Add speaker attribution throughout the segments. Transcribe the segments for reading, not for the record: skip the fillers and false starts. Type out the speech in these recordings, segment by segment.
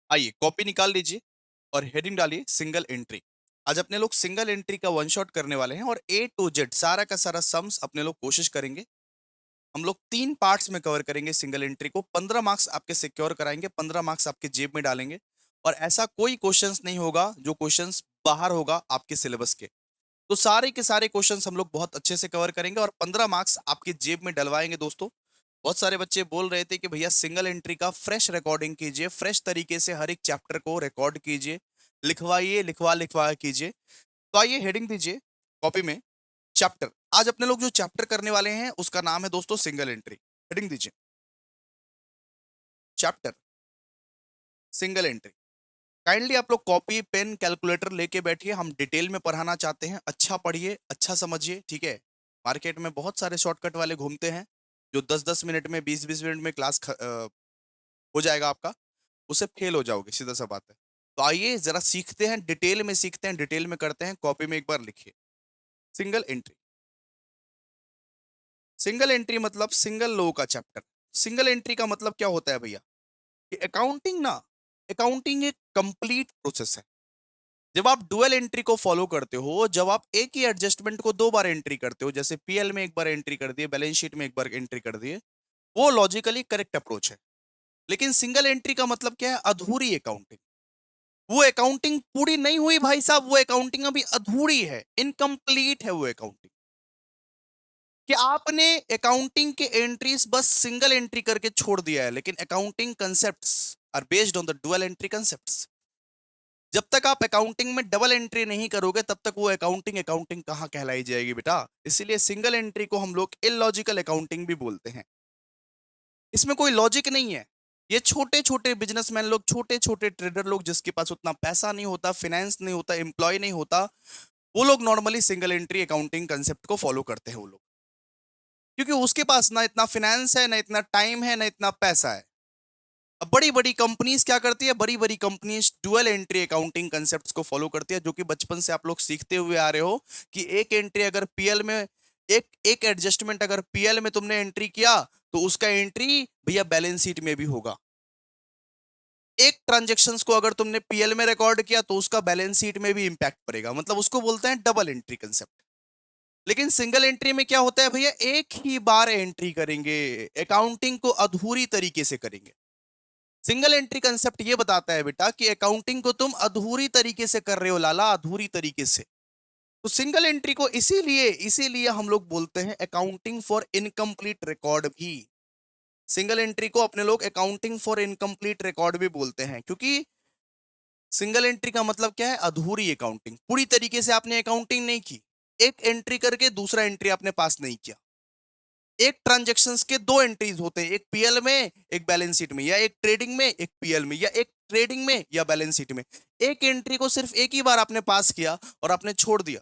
Speaker 1: आइए कॉपी निकाल लीजिए और हेडिंग डालिए सिंगल एंट्री। आज अपने लोग सिंगल एंट्री का वन शॉट करने वाले हैं और ए टू जेड सारा का सारा सम्स अपने लोग कोशिश करेंगे। हम लोग 3 पार्ट्स में कवर करेंगे सिंगल एंट्री को। 15 मार्क्स आपके सिक्योर कराएंगे, 15 मार्क्स आपके जेब में डालेंगे और ऐसा कोई क्वेश्चंस नहीं होगा जो क्वेश्चंस बाहर होगा आपके सिलेबस के। तो सारे के सारे क्वेश्चंस हम लोग बहुत अच्छे से कवर करेंगे और 15 मार्क्स आपके जेब में डलवाएंगे दोस्तों। बहुत सारे बच्चे बोल रहे थे कि भैया सिंगल एंट्री का फ्रेश रिकॉर्डिंग कीजिए, फ्रेश तरीके से हर एक चैप्टर को रिकॉर्ड कीजिए, लिखवाइए, लिखवा लिखवा कीजिए। तो आइए हेडिंग दीजिए कॉपी में, चैप्टर। आज अपने लोग जो चैप्टर करने वाले हैं उसका नाम है दोस्तों सिंगल एंट्री। हेडिंग दीजिए चैप्टर सिंगल एंट्री। काइंडली आप लोग कॉपी पेन कैलकुलेटर लेके बैठिए, हम डिटेल में पढ़ाना चाहते हैं। अच्छा पढ़िए, अच्छा समझिए, ठीक है। मार्केट में बहुत सारे शॉर्टकट वाले घूमते हैं जो 10-10 मिनट में 20-20 मिनट में क्लास हो जाएगा आपका, उससे फेल हो जाओगे, सीधा सा बात है। तो आइए जरा सीखते हैं, डिटेल में सीखते हैं, डिटेल में करते हैं। कॉपी में एक बार लिखिए सिंगल एंट्री। सिंगल एंट्री मतलब सिंगल लो का चैप्टर। सिंगल एंट्री का मतलब क्या होता है भैया कि अकाउंटिंग ना, अकाउंटिंग एक कंप्लीट प्रोसेस है। जब आप डुअल एंट्री को फॉलो करते हो, जब आप एक ही एडजस्टमेंट को 2 बार एंट्री करते हो, जैसे पीएल में एक बार एंट्री कर दिए, बैलेंस शीट में एक बार एंट्री कर दिए, वो लॉजिकली करेक्ट अप्रोच है। लेकिन सिंगल एंट्री का मतलब क्या है? अधूरी अकाउंटिंग। वो अकाउंटिंग पूरी नहीं हुई भाई साहब, वो अकाउंटिंग अभी अधूरी है, इनकम्प्लीट है वो अकाउंटिंग। कि आपने अकाउंटिंग के एंट्रीज बस सिंगल एंट्री करके छोड़ दिया है, लेकिन accounting concepts are based on the dual entry concepts. जब तक आप अकाउंटिंग में डबल एंट्री नहीं करोगे तब तक वो अकाउंटिंग अकाउंटिंग कहाँ कहलाई जाएगी बेटा। इसीलिए सिंगल एंट्री को हम लोग इलॉजिकल अकाउंटिंग भी बोलते हैं। इसमें कोई लॉजिक नहीं है। ये छोटे छोटे बिजनेसमैन लोग, छोटे छोटे ट्रेडर लोग, जिसके पास उतना पैसा नहीं होता, फाइनेंस नहीं होता, एम्प्लॉय नहीं होता, वो लोग normally single entry accounting concept को फॉलो करते हैं वो लोग। क्योंकि उसके पास ना इतना फाइनेंस है, ना इतना टाइम है, ना इतना पैसा है। अब बड़ी बड़ी कंपनीज क्या करती है? बड़ी बड़ी companies dual entry accounting concepts को फॉलो करती है, जो कि बचपन से आप लोग सीखते हुए आ रहे हो कि एक एंट्री अगर पीएल में, एक एक एडजस्टमेंट अगर पीएल में तुमने एंट्री किया तो उसका एंट्री भैया बैलेंस शीट में भी होगा। एक ट्रांजेक्शन्स को अगर तुमने पीएल में रिकॉर्ड किया तो उसका बैलेंस शीट में भी इंपैक्ट पड़ेगा। मतलब उसको बोलते हैं डबल एंट्री कंसेप्ट। लेकिन सिंगल एंट्री में क्या होता है भैया? एक ही बार एंट्री करेंगे, अकाउंटिंग को अधूरी तरीके से करेंगे। सिंगल एंट्री कंसेप्ट ये बताता है बेटा कि अकाउंटिंग को तुम अधूरी तरीके से कर रहे हो लाला, अधूरी तरीके से। तो सिंगल एंट्री को इसीलिए इसीलिए हम लोग बोलते हैं अकाउंटिंग फॉर इनकम्प्लीट रिकॉर्ड भी। सिंगल एंट्री को अपने लोग अकाउंटिंग फॉर इनकम्प्लीट रिकॉर्ड भी बोलते हैं, क्योंकि सिंगल एंट्री का मतलब क्या है? अधूरी अकाउंटिंग। पूरी तरीके से आपने अकाउंटिंग नहीं की, एक एंट्री करके दूसरा एंट्री आपने पास नहीं किया। एक ट्रांजैक्शंस के 2 एंट्रीज होते हैं, एक पीएल में, एक बैलेंस शीट में, या एक ट्रेडिंग में, एक पीएल में, या एक ट्रेडिंग में या बैलेंस शीट में। एक एंट्री को सिर्फ एक ही बार आपने पास किया और आपने छोड़ दिया।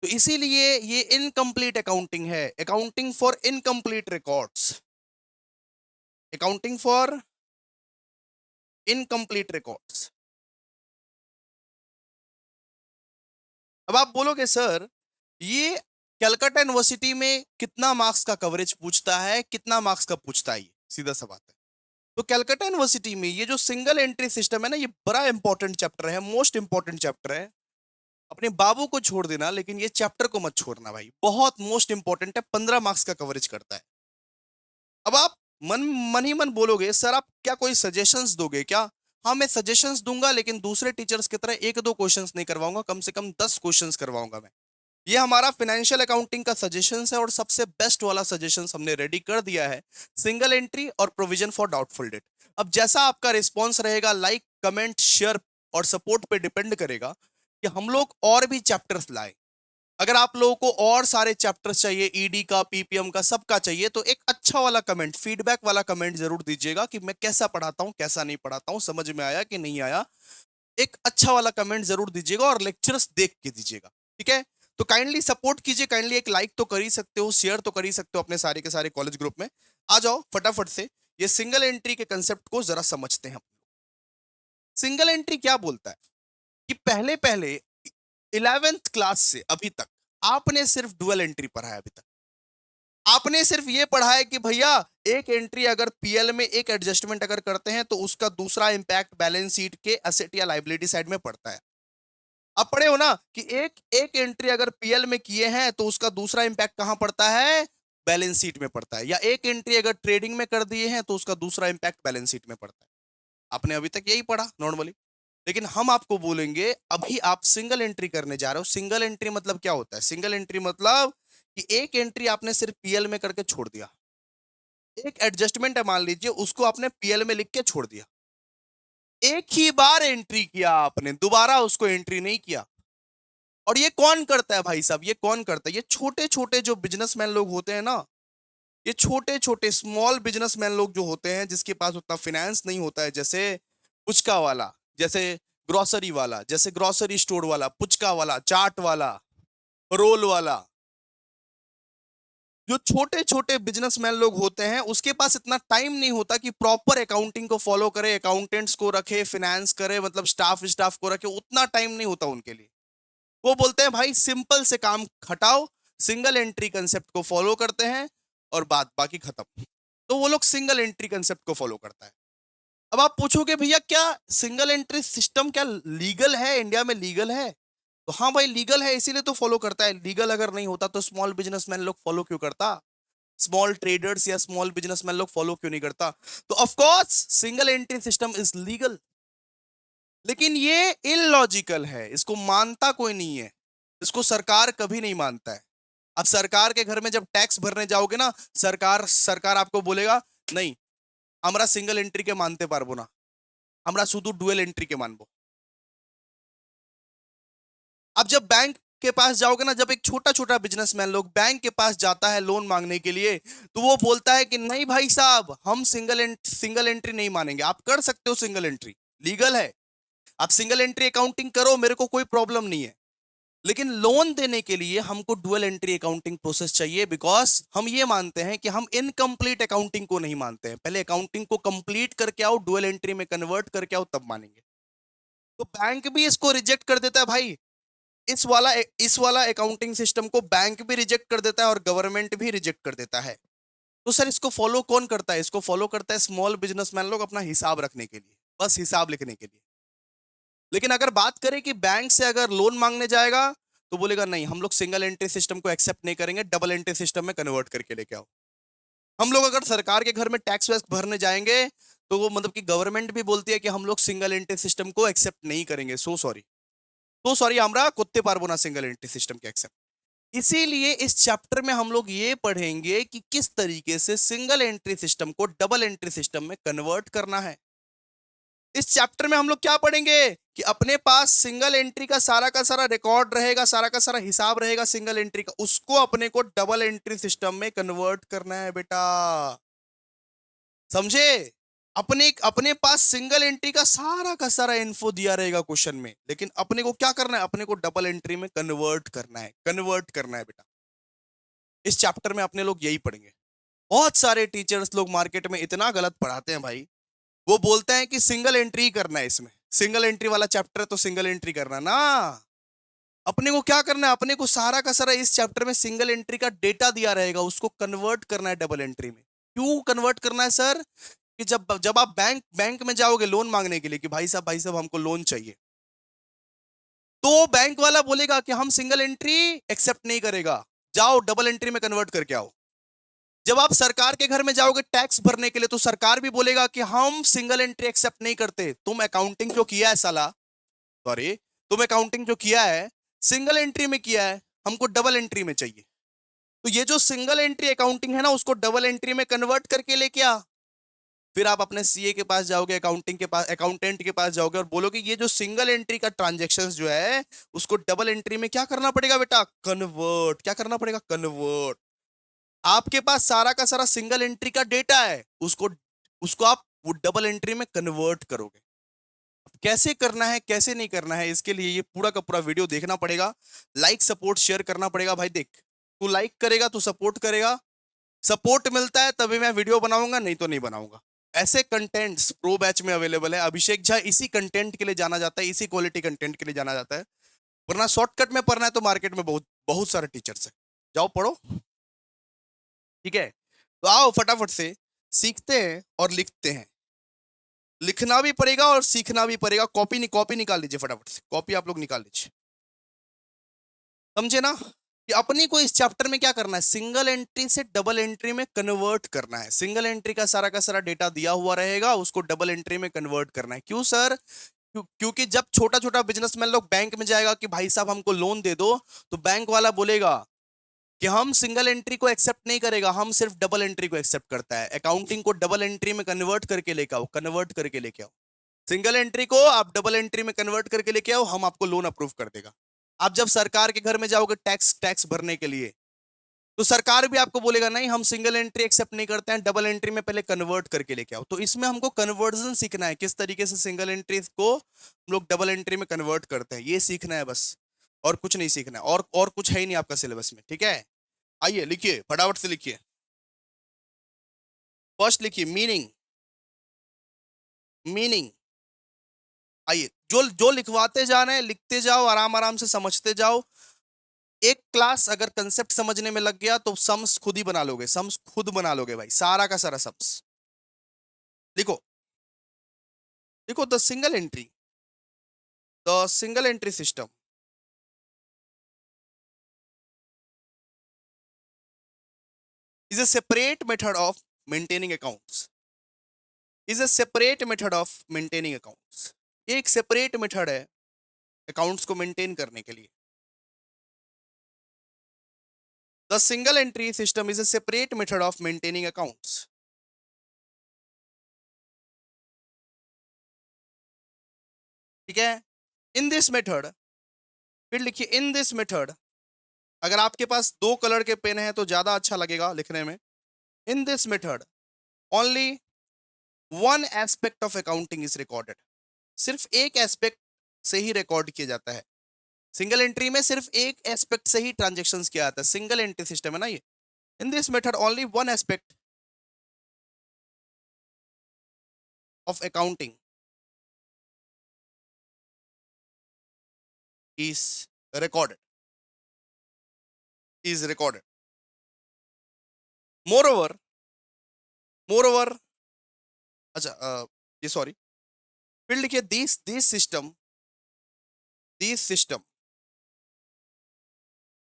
Speaker 1: तो इसीलिए ये इनकम्प्लीट अकाउंटिंग है, accounting for incomplete records, accounting for incomplete records. अब आप बोलोगे सर ये कलकत्ता यूनिवर्सिटी में कितना मार्क्स का कवरेज पूछता है, कितना मार्क्स का पूछता है? ये सीधा सा बात है। तो कलकत्ता यूनिवर्सिटी में ये जो सिंगल एंट्री सिस्टम है ना, ये बड़ा इंपॉर्टेंट चैप्टर है, मोस्ट इंपॉर्टेंट चैप्टर है। अपने बाबू को छोड़ देना, लेकिन ये चैप्टर को मत छोड़ना भाई, बहुत मोस्ट इंपॉर्टेंट है, 15 मार्क्स का कवरेज करता है। अब आप मन मन ही मन बोलोगे सर आप क्या कोई सजेशंस दोगे क्या? हाँ मैं सजेशंस दूंगा, लेकिन दूसरे टीचर्स की तरह एक दो क्वेश्चंस नहीं करवाऊंगा, कम से कम 10 क्वेश्चंस करवाऊंगा मैं। ये हमारा फाइनेंशियल अकाउंटिंग का सजेशंस है और सबसे बेस्ट वाला सजेशंस हमने रेडी कर दिया है, सिंगल एंट्री और प्रोविजन फॉर डाउटफुल डेट। अब जैसा आपका रिस्पॉन्स रहेगा, लाइक कमेंट शेयर और सपोर्ट पे डिपेंड करेगा कि हम लोग और भी चैप्टर्स लाए। अगर आप लोगों को और सारे चैप्टर्स चाहिए, ईडी का, पीपीएम का, सबका चाहिए, तो एक अच्छा वाला कमेंट, फीडबैक वाला कमेंट जरूर दीजिएगा कि मैं कैसा पढ़ाता हूं, कैसा नहीं पढ़ाता हूं, समझ में आया कि नहीं आया। एक अच्छा वाला कमेंट जरूर दीजिएगा और लेक्चर्स देख के दीजिएगा, ठीक है। तो काइंडली सपोर्ट कीजिए, काइंडली एक लाइक तो कर ही सकते हो, शेयर तो कर ही सकते हो अपने सारे के सारे कॉलेज ग्रुप में। आ जाओ फटाफट से ये सिंगल एंट्री के कंसेप्ट को जरा समझते हैं। सिंगल एंट्री क्या बोलता है कि पहले पहले 11th क्लास से अभी तक आपने सिर्फ डुअल एंट्री पढ़ा है अभी तक। आपने सिर्फ ये पढ़ा है कि भैया एक एंट्री अगर पीएल में एक एडजस्टमेंट अगर करते हैं तो उसका दूसरा इंपैक्ट बैलेंस शीट के एसेट या लायबिलिटी साइड में पड़ता है। आप पढ़े हो ना कि एक एक एंट्री अगर पीएल में किए हैं तो उसका दूसरा इंपैक्ट कहां पड़ता है, बैलेंस शीट में पड़ता है। या एक एंट्री अगर ट्रेडिंग में कर दिए हैं तो उसका दूसरा इंपैक्ट बैलेंस शीट में पड़ता है। आपने अभी तक यही पढ़ा नॉर्मली। लेकिन हम आपको बोलेंगे अभी आप सिंगल एंट्री करने जा रहे हो। सिंगल एंट्री मतलब क्या होता है? सिंगल एंट्री मतलब कि एक एंट्री आपने सिर्फ पीएल में करके छोड़ दिया। एक एडजस्टमेंट है मान लीजिए, उसको आपने पीएल में लिख के छोड़ दिया। एक ही बार एंट्री किया आपने, दोबारा उसको एंट्री नहीं किया। और ये कौन करता है भाई साहब? ये कौन करता है? ये छोटे छोटे जो बिजनेसमैन लोग होते हैं ना, ये छोटे छोटे स्मॉल बिजनेसमैन लोग जो होते हैं, जिसके पास उतना फाइनेंस नहीं होता है, जैसे पुचका वाला, जैसे ग्रोसरी वाला, जैसे ग्रोसरी स्टोर वाला, पुचका वाला, चाट वाला, रोल वाला। जो छोटे छोटे बिजनेसमैन लोग होते हैं, उसके पास इतना टाइम नहीं होता कि प्रॉपर अकाउंटिंग को फॉलो करे, अकाउंटेंट्स को रखे, फाइनेंस करे, मतलब स्टाफ स्टाफ को रखे। उतना टाइम नहीं होता उनके लिए। वो बोलते हैं भाई सिंपल से काम हटाओ, सिंगल एंट्री कंसेप्ट को फॉलो करते हैं और बात बाकी खत्म। तो वो लोग सिंगल एंट्री कंसेप्ट को फॉलो करता है। अब आप पूछोगे भैया क्या सिंगल एंट्री सिस्टम क्या लीगल है, इंडिया में लीगल है? तो हाँ भाई लीगल है, इसीलिए तो फॉलो करता है। लीगल अगर नहीं होता तो स्मॉल बिजनेसमैन लोग फॉलो क्यों करता? स्मॉल ट्रेडर्स या स्मॉल बिजनेसमैन लोग फॉलो क्यों नहीं करता? तो of course single entry system is legal. लेकिन ये इलॉजिकल है, इसको मानता कोई नहीं है। इसको सरकार कभी नहीं मानता है। अब सरकार के घर में जब टैक्स भरने जाओगे ना, सरकार सरकार आपको बोलेगा नहीं, हमरा सिंगल एंट्री के मानते पारबो ना, हमरा शुद्ध डुअल एंट्री के मानबो। अब जब बैंक के पास जाओगे ना, जब एक छोटा छोटा बिजनेसमैन लोग बैंक के पास जाता है लोन मांगने के लिए, तो वो बोलता है कि नहीं भाई साहब, हम सिंगल एंट्री नहीं मानेंगे। आप कर सकते हो सिंगल एंट्री, लीगल है, आप सिंगल एंट्री अकाउंटिंग करो, मेरे को कोई प्रॉब्लम नहीं है। लेकिन लोन देने के लिए हमको डुअल एंट्री अकाउंटिंग प्रोसेस चाहिए, बिकॉज हम ये मानते हैं कि हम इनकम्प्लीट अकाउंटिंग को नहीं मानते हैं। पहले अकाउंटिंग को कंप्लीट करके आओ, डुअल एंट्री में कन्वर्ट करके आओ, तब मानेंगे। तो बैंक भी इसको रिजेक्ट कर देता है भाई। इस वाला अकाउंटिंग सिस्टम को बैंक भी रिजेक्ट कर देता है और गवर्नमेंट भी रिजेक्ट कर देता है। तो सर इसको फॉलो कौन करता है? इसको फॉलो करता है स्मॉल बिजनेसमैन लोग, अपना हिसाब रखने के लिए, बस हिसाब लिखने के लिए। लेकिन अगर बात करें कि बैंक से अगर लोन मांगने जाएगा, तो बोलेगा नहीं, हम लोग सिंगल एंट्री सिस्टम को एक्सेप्ट नहीं करेंगे, डबल एंट्री सिस्टम में कन्वर्ट करके लेके आओ। हम लोग अगर सरकार के घर में टैक्स वैक्स भरने जाएंगे, तो वो मतलब कि गवर्नमेंट भी बोलती है कि हम लोग सिंगल एंट्री सिस्टम को एक्सेप्ट नहीं करेंगे, सो सॉरी, तो सॉरी, हमरा कुत्ते पार बोना सिंगल एंट्री सिस्टम के एक्सेप्ट। इसीलिए इस चैप्टर में हम लोग ये पढ़ेंगे कि किस तरीके से सिंगल एंट्री सिस्टम को डबल एंट्री सिस्टम में कन्वर्ट करना है। इस चैप्टर में हम लोग क्या पढ़ेंगे कि अपने पास सिंगल एंट्री का सारा रिकॉर्ड रहेगा, सारा का सारा हिसाब रहेगा सिंगल एंट्री का, उसको अपने को डबल एंट्री सिस्टम में कन्वर्ट करना है बेटा। समझे? अपने अपने पास सिंगल एंट्री का सारा इन्फो दिया रहेगा क्वेश्चन में, लेकिन अपने को क्या करना है? अपने को डबल एंट्री में कन्वर्ट करना है, कन्वर्ट करना है बेटा। इस चैप्टर में अपने लोग यही पढ़ेंगे। बहुत सारे टीचर्स लोग मार्केट में इतना गलत पढ़ाते हैं भाई। वो बोलते हैं कि सिंगल एंट्री करना है, इसमें सिंगल एंट्री वाला चैप्टर है तो सिंगल एंट्री करना ना। अपने को क्या करना है? अपने को सारा का सारा इस चैप्टर में सिंगल एंट्री का डेटा दिया रहेगा, उसको कन्वर्ट करना है डबल एंट्री में। क्यों कन्वर्ट करना है सर? कि जब जब आप बैंक बैंक में जाओगे लोन मांगने के लिए कि भाई साहब हमको लोन चाहिए, तो बैंक वाला बोलेगा कि हम सिंगल एंट्री एक्सेप्ट नहीं करेगा, जाओ डबल एंट्री में कन्वर्ट करके आओ। जब आप सरकार के घर में जाओगे टैक्स भरने के लिए, तो सरकार भी बोलेगा कि हम सिंगल एंट्री एक्सेप्ट नहीं करते, तुम अकाउंटिंग जो किया है साला, सॉरी, तुम अकाउंटिंग जो किया है सिंगल एंट्री में किया है, हमको डबल एंट्री में चाहिए। तो ये जो सिंगल एंट्री अकाउंटिंग है ना, उसको डबल एंट्री में कन्वर्ट करके लेके आ। फिर आप अपने सीए के पास जाओगे, अकाउंटिंग के पास, अकाउंटेंट के पास जाओगे और बोलोगे ये जो सिंगल एंट्री का ट्रांजेक्शन्स जो है, उसको डबल एंट्री में क्या करना पड़ेगा बेटा? कन्वर्ट। क्या करना पड़ेगा? कन्वर्ट। आपके पास सारा का सारा सिंगल एंट्री का डेटा है, उसको उसको आप वो डबल एंट्री में कन्वर्ट करोगे। कैसे करना है, कैसे नहीं करना है, इसके लिए ये पूरा का पूरा वीडियो देखना पड़ेगा। लाइक सपोर्ट शेयर करना पड़ेगा भाई। देख, तू लाइक करेगा तो सपोर्ट करेगा, सपोर्ट मिलता है तभी मैं वीडियो बनाऊंगा, नहीं तो नहीं बनाऊंगा। ऐसे कंटेंट्स प्रो बैच में अवेलेबल है। अभिषेक झा इसी कंटेंट के लिए जाना जाता है, इसी क्वालिटी कंटेंट के लिए जाना जाता है। वरना शॉर्टकट में पढ़ना है तो मार्केट में बहुत बहुत सारे टीचर्स है, जाओ पढ़ो। ठीक है, तो आओ फटाफट से सीखते हैं और लिखते हैं। लिखना भी पड़ेगा और सीखना भी पड़ेगा। कॉपी निकाल लीजिए फटाफट से, कॉपी आप लोग निकाल लीजिए। समझे ना कि अपनी को इस चैप्टर में क्या करना है, सिंगल एंट्री से डबल एंट्री में कन्वर्ट करना है। सिंगल एंट्री का सारा डेटा दिया हुआ रहेगा, उसको डबल एंट्री में कन्वर्ट करना है। क्यों सर? क्योंकि जब छोटा छोटा बिजनेसमैन लोग बैंक में जाएगा कि भाई साहब हमको लोन दे दो, तो बैंक वाला बोलेगा कि हम सिंगल एंट्री को एक्सेप्ट नहीं करेगा, हम सिर्फ डबल एंट्री को एक्सेप्ट करता है। अकाउंटिंग को डबल एंट्री में कन्वर्ट करके लेके आओ, कन्वर्ट करके लेके आओ। सिंगल एंट्री को आप डबल एंट्री में कन्वर्ट करके लेके आओ, हम आपको लोन अप्रूव कर देगा। आप जब सरकार के घर में जाओगे टैक्स टैक्स भरने के लिए, तो सरकार भी आपको बोलेगा नहीं हम सिंगल एंट्री एक्सेप्ट नहीं करते हैं, डबल एंट्री में पहले कन्वर्ट करके लेके आओ। तो इसमें हमको कन्वर्जन सीखना है, किस तरीके से सिंगल एंट्री को हम लोग डबल एंट्री में कन्वर्ट करते हैं, ये सीखना है बस, और कुछ नहीं सीखना है। और कुछ है ही नहीं आपका सिलेबस में। ठीक है, आइए लिखिए, फटाफट से लिखिए। फर्स्ट लिखिए मीनिंग। मीनिंग, आइए जो जो लिखवाते जा रहे हैं लिखते जाओ, आराम आराम से समझते जाओ। एक क्लास अगर कंसेप्ट समझने में लग गया तो सम्स खुद ही बना लोगे, सम्स खुद बना लोगे भाई, सारा का सारा सम्स। देखो, देखो the single entry system is a separate method of maintaining accounts is a separate method of maintaining accounts। ये एक सेपरेट मेथड है अकाउंट्स को मेंटेन करने के लिए। The single entry system is a separate method of maintaining accounts। ठीक है, in this method, फिर लिखिए इन दिस मेथड। अगर आपके पास दो कलर के पेन है तो ज्यादा अच्छा लगेगा लिखने में। In this method only one aspect of accounting is recorded. सिर्फ एक एस्पेक्ट से ही रिकॉर्ड किया जाता है। सिंगल एंट्री में सिर्फ एक एस्पेक्ट से ही ट्रांजेक्शन्स किया जाता है, सिंगल एंट्री सिस्टम है ना ये। In this method only one aspect of accounting is recorded, is recorded. More over, अच्छा ये सॉरी, फिर लिखिए this system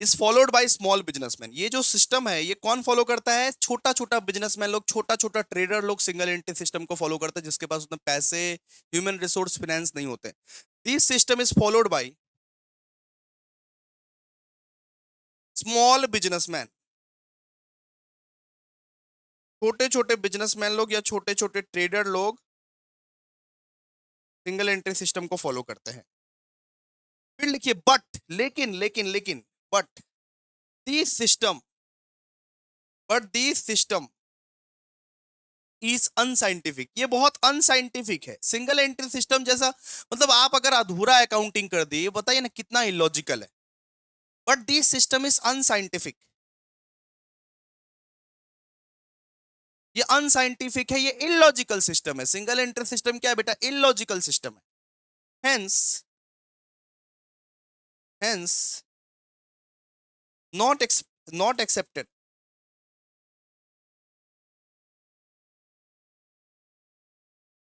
Speaker 1: is followed by small businessman. ये जो सिस्टम है ये कौन फॉलो करता है, छोटा छोटा बिजनेसमैन लोग, छोटा छोटा ट्रेडर लोग सिंगल एंट्री सिस्टम को फॉलो करते हैं, जिसके पास उतने पैसे, ह्यूमन रिसोर्स, फाइनेंस नहीं होते। This system is followed by small businessman. छोटे छोटे बिजनेसमैन लोग या छोटे छोटे ट्रेडर लोग सिंगल एंट्री सिस्टम को फॉलो करते हैं। फिर लिखिए बट, लेकिन but this system but this system is unscientific. ये बहुत अनसाइंटिफिक है। सिंगल एंट्री सिस्टम जैसा, मतलब आप अगर अधूरा अकाउंटिंग कर दिए, बताइए ना कितना इलॉजिकल है। But this system is unscientific, ये अनसाइंटिफिक है, ये इलॉजिकल सिस्टम है। सिंगल एंट्री सिस्टम क्या है बेटा, इलॉजिकल सिस्टम है। Hence not not accepted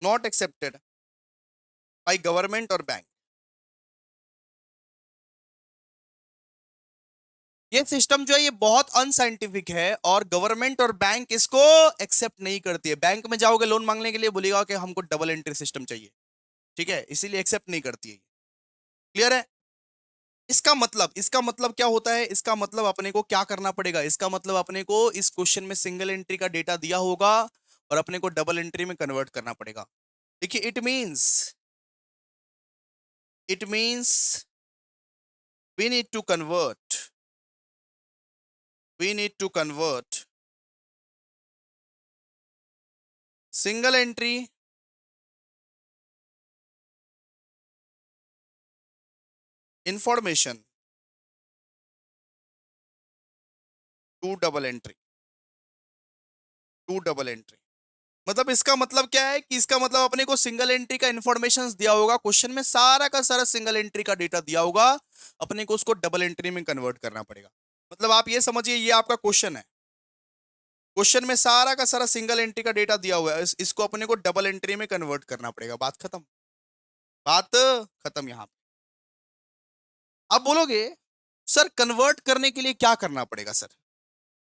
Speaker 1: not accepted by government और बैंक। ये सिस्टम जो है ये बहुत अनसाइंटिफिक है और गवर्नमेंट और बैंक इसको एक्सेप्ट नहीं करती है। बैंक में जाओगे लोन मांगने के लिए, बोलेगा कि हमको डबल एंट्री सिस्टम चाहिए। ठीक है, इसीलिए एक्सेप्ट नहीं करती है। क्लियर है? इसका मतलब क्या होता है, इसका मतलब अपने को क्या करना पड़ेगा, इसका मतलब अपने को इस क्वेश्चन में सिंगल एंट्री का डेटा दिया होगा और अपने को डबल एंट्री में कन्वर्ट करना पड़ेगा। देखिए it means we need to convert we need to convert single entry information to double entry। मतलब इसका मतलब क्या है कि इसका मतलब अपने को सिंगल एंट्री का इंफॉर्मेशन दिया होगा, क्वेश्चन में सारा का सारा सिंगल एंट्री का डेटा दिया होगा, अपने को उसको डबल एंट्री में कन्वर्ट करना पड़ेगा। मतलब आप ये समझिए ये आपका क्वेश्चन है, क्वेश्चन में सारा का सारा सिंगल एंट्री का डेटा दिया हुआ है, इसको अपने को डबल एंट्री में कन्वर्ट करना पड़ेगा। बात खत्म, बात खत्म यहाँ पे। अब बोलोगे सर कन्वर्ट करने के लिए क्या करना पड़ेगा सर?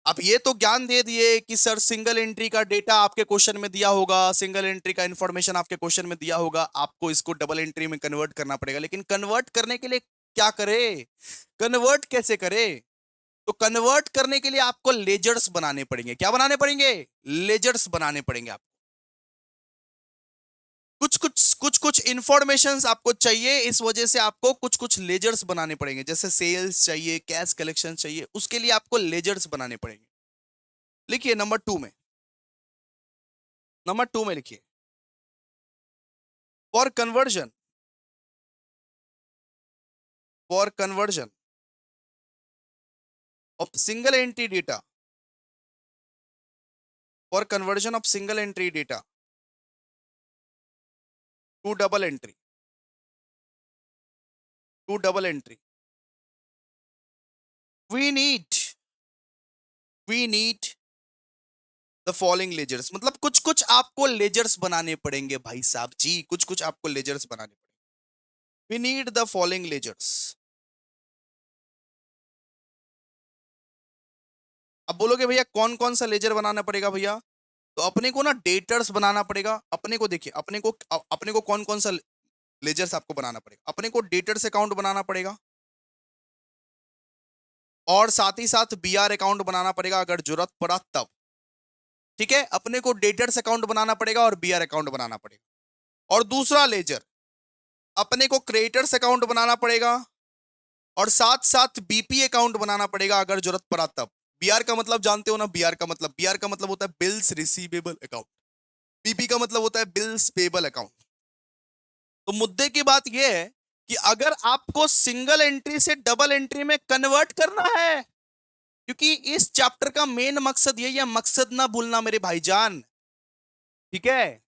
Speaker 1: आप ये तो ज्ञान दे दिए कि सर सिंगल एंट्री का डेटा आपके क्वेश्चन में दिया होगा, सिंगल एंट्री का इंफॉर्मेशन आपके क्वेश्चन में दिया होगा, आपको इसको डबल एंट्री में कन्वर्ट करना पड़ेगा। लेकिन कन्वर्ट करने के लिए क्या करे, कन्वर्ट कैसे करे? तो कन्वर्ट करने के लिए आपको लेजर्स बनाने पड़ेंगे। क्या बनाने पड़ेंगे? लेजर्स बनाने पड़ेंगे। आप कुछ कुछ इंफॉर्मेशन आपको चाहिए, इस वजह से आपको कुछ कुछ लेजर्स बनाने पड़ेंगे। जैसे सेल्स चाहिए, कैश कलेक्शन चाहिए, उसके लिए आपको लेजर्स बनाने पड़ेंगे। लिखिए नंबर 2 में लिखिए, for conversion, for conversion of single entry data, for conversion of single entry data to double entry, to double entry, we need we need the following ledgers. मतलब कुछ कुछ आपको लेजर्स बनाने पड़ेंगे भाई साहब जी, कुछ कुछ आपको लेजर्स बनाने पड़ेंगे। We need the following ledgers. अब बोलोगे भैया कौन कौन सा लेजर बनाना पड़ेगा भैया? तो अपने को ना डेटर्स बनाना पड़ेगा। अपने को देखिए, अपने को कौन कौन सा लेजर्स आपको बनाना पड़ेगा? अपने को डेटर्स अकाउंट बनाना पड़ेगा, और साथ ही साथ बीआर अकाउंट बनाना पड़ेगा अगर जरूरत पड़ा तब। ठीक है, अपने को डेटर्स अकाउंट बनाना पड़ेगा और बीआर अकाउंट बनाना पड़ेगा। और दूसरा लेजर, अपने को क्रेडिटर्स अकाउंट बनाना पड़ेगा और साथ साथ बीपी अकाउंट बनाना पड़ेगा अगर जरूरत पड़ा तब। बीआर का मतलब जानते हो ना? बीआर का मतलब होता है बिल्स रिसीवेबल अकाउंट। बीपी का मतलब होता है बिल्स पेबल अकाउंट। तो मुद्दे की बात यह है कि अगर आपको सिंगल एंट्री से डबल एंट्री में कन्वर्ट करना है, क्योंकि इस चैप्टर का मेन मकसद यही है, मकसद ना भूलना मेरे भाईजान। ठीक है,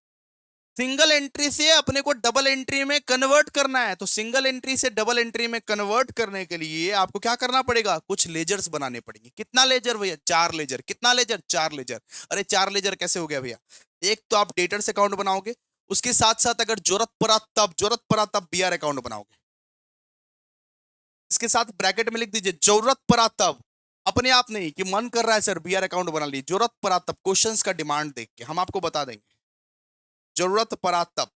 Speaker 1: सिंगल एंट्री से अपने को डबल एंट्री में कन्वर्ट करना है। तो सिंगल एंट्री से डबल एंट्री में कन्वर्ट करने के लिए आपको क्या करना पड़ेगा? कुछ लेजर्स बनाने पड़ेंगे। कितना लेजर भैया? 4 लेजर। कितना लेजर? 4 लेजर। अरे 4 लेजर कैसे हो गया भैया? एक तो आप डेटर्स अकाउंट बनाओगे, उसके साथ साथ अगर जरूरत पड़ा तब बीआर अकाउंट बनाओगे। इसके साथ ब्रैकेट में लिख दीजिए जरूरत पड़ा तब। अपने आप नहीं कि मन कर रहा है सर बीआर अकाउंट बना लीजिए, जरूरत पड़ा तब। क्वेश्चंस का डिमांड देख के हम आपको बता देंगे जरूरत पड़ा तब।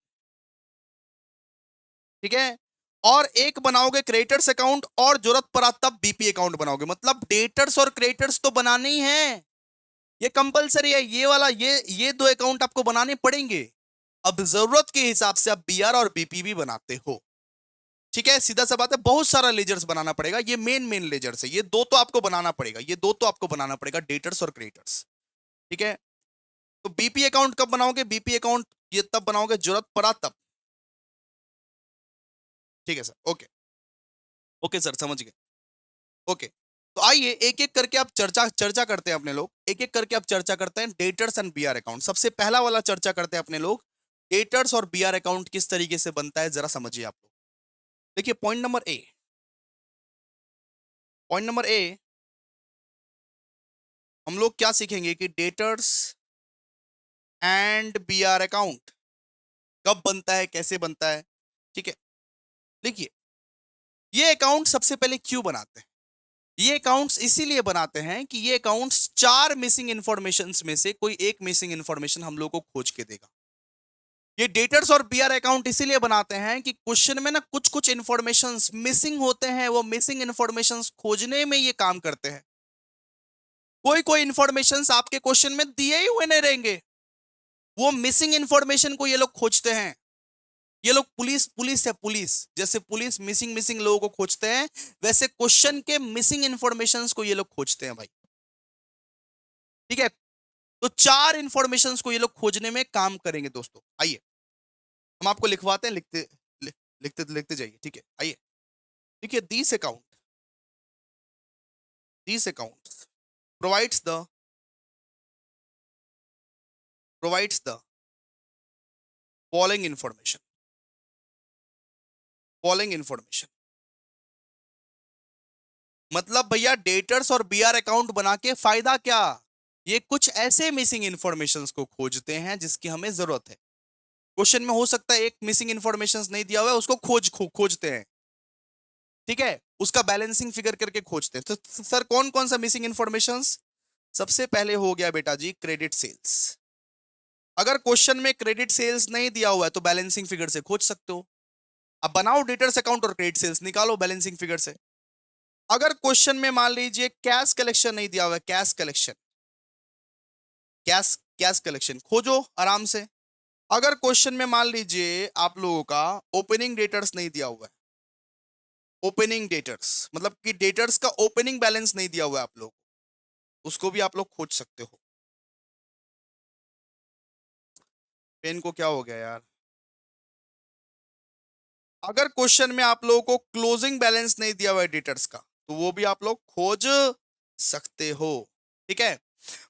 Speaker 1: ठीक है, और एक बनाओगे क्रेडिटर्स अकाउंट और जरूरत पड़ा तब बीपी अकाउंट बनाओगे। मतलब डेटर्स और क्रेडिटर्स तो बनाने ही हैं, ये कंपलसरी है। ये वाला ये दो अकाउंट आपको बनाने पड़ेंगे। अब जरूरत के हिसाब से आप बीआर और बीपी भी बनाते हो। ठीक है, सीधा सा बात है, बहुत सारा लेजर्स बनाना पड़ेगा। ये मेन मेन लेजर्स है, ये दो तो आपको बनाना पड़ेगा, ये दो तो आपको बनाना पड़ेगा, डेटर्स और क्रेडिटर्स। ठीक है, तो बीपी अकाउंट कब बनाओगे? बीपी अकाउंट ये तब बनाओगे जरूरत पड़ा तब। ठीक है सर, ओके। ओके सर, समझ गए। ओके, तो आइए एक एक करके आप चर्चा चर्चा करते हैं अपने लोग, एक एक करके आप चर्चा करते हैं डेटर्स एंड बीआर अकाउंट। सबसे पहला वाला चर्चा करते हैं अपने लोग, डेटर्स और बीआर अकाउंट किस तरीके से बनता है, जरा समझिए आप लोग। देखिए पॉइंट नंबर ए, हम लोग क्या सीखेंगे कि डेटर्स एंड बीआर अकाउंट कब बनता है, कैसे बनता है। ठीक है, देखिए ये अकाउंट सबसे पहले क्यों बनाते हैं? ये अकाउंट्स इसीलिए बनाते हैं कि ये अकाउंट्स 4 मिसिंग इंफॉर्मेशंस में से कोई एक मिसिंग इंफॉर्मेशन हम लोग को खोज के देगा। ये डेटर्स और बीआर अकाउंट इसीलिए बनाते हैं कि क्वेश्चन में ना कुछ कुछ इंफॉर्मेशंस मिसिंग होते हैं, वो मिसिंग इंफॉर्मेशंस खोजने में ये काम करते हैं। कोई कोई इंफॉर्मेशंस आपके क्वेश्चन में दिए ही हुए नहीं रहेंगे, वो मिसिंग इंफॉर्मेशन को ये लोग खोजते हैं। ये लोग पुलिस पुलिस है, पुलिस जैसे पुलिस मिसिंग मिसिंग लोगों को खोजते हैं, वैसे क्वेश्चन के मिसिंग इंफॉर्मेशंस को ये लोग खोजते हैं भाई। ठीक है, तो 4 इंफॉर्मेशंस को ये लोग खोजने में काम करेंगे दोस्तों। आइए हम आपको लिखवाते हैं, लिखते लिखते जाइए। ठीक है, आइए देखिए, this account provides the provides the following information। मतलब भैया डेटर्स और बीआर अकाउंट बना के फायदा क्या? ये कुछ ऐसे मिसिंग इंफॉर्मेशंस को खोजते हैं जिसकी हमें जरूरत है। क्वेश्चन में हो सकता है एक मिसिंग इंफॉर्मेशंस नहीं दिया हुआ है, उसको खोजते हैं, ठीक है, उसका बैलेंसिंग फिगर करके खोजते हैं। तो सर कौन कौन सा मिसिंग इंफॉर्मेशंस? सबसे पहले हो गया बेटा जी क्रेडिट सेल्स। अगर क्वेश्चन में क्रेडिट सेल्स नहीं दिया हुआ है तो बैलेंसिंग फिगर से खोज सकते हो। अब बनाओ डेटर्स अकाउंट और क्रेडिट सेल्स निकालो बैलेंसिंग फिगर से। अगर क्वेश्चन में मान लीजिए कैश कलेक्शन नहीं दिया हुआ है, cash collection, cash cash collection खोजो आराम से। अगर क्वेश्चन में मान लीजिए आप लोगों का ओपनिंग डेटर्स नहीं दिया हुआ है, ओपनिंग डेटर्स मतलब कि डेटर्स का ओपनिंग बैलेंस नहीं दिया हुआ है आप लोग, उसको भी आप लोग खोज सकते हो। पेन को क्या हो गया यार? अगर क्वेश्चन में आप लोगों को क्लोजिंग बैलेंस नहीं दिया हुआ है डेटर्स का, तो वो भी आप लोग खोज सकते हो, ठीक है।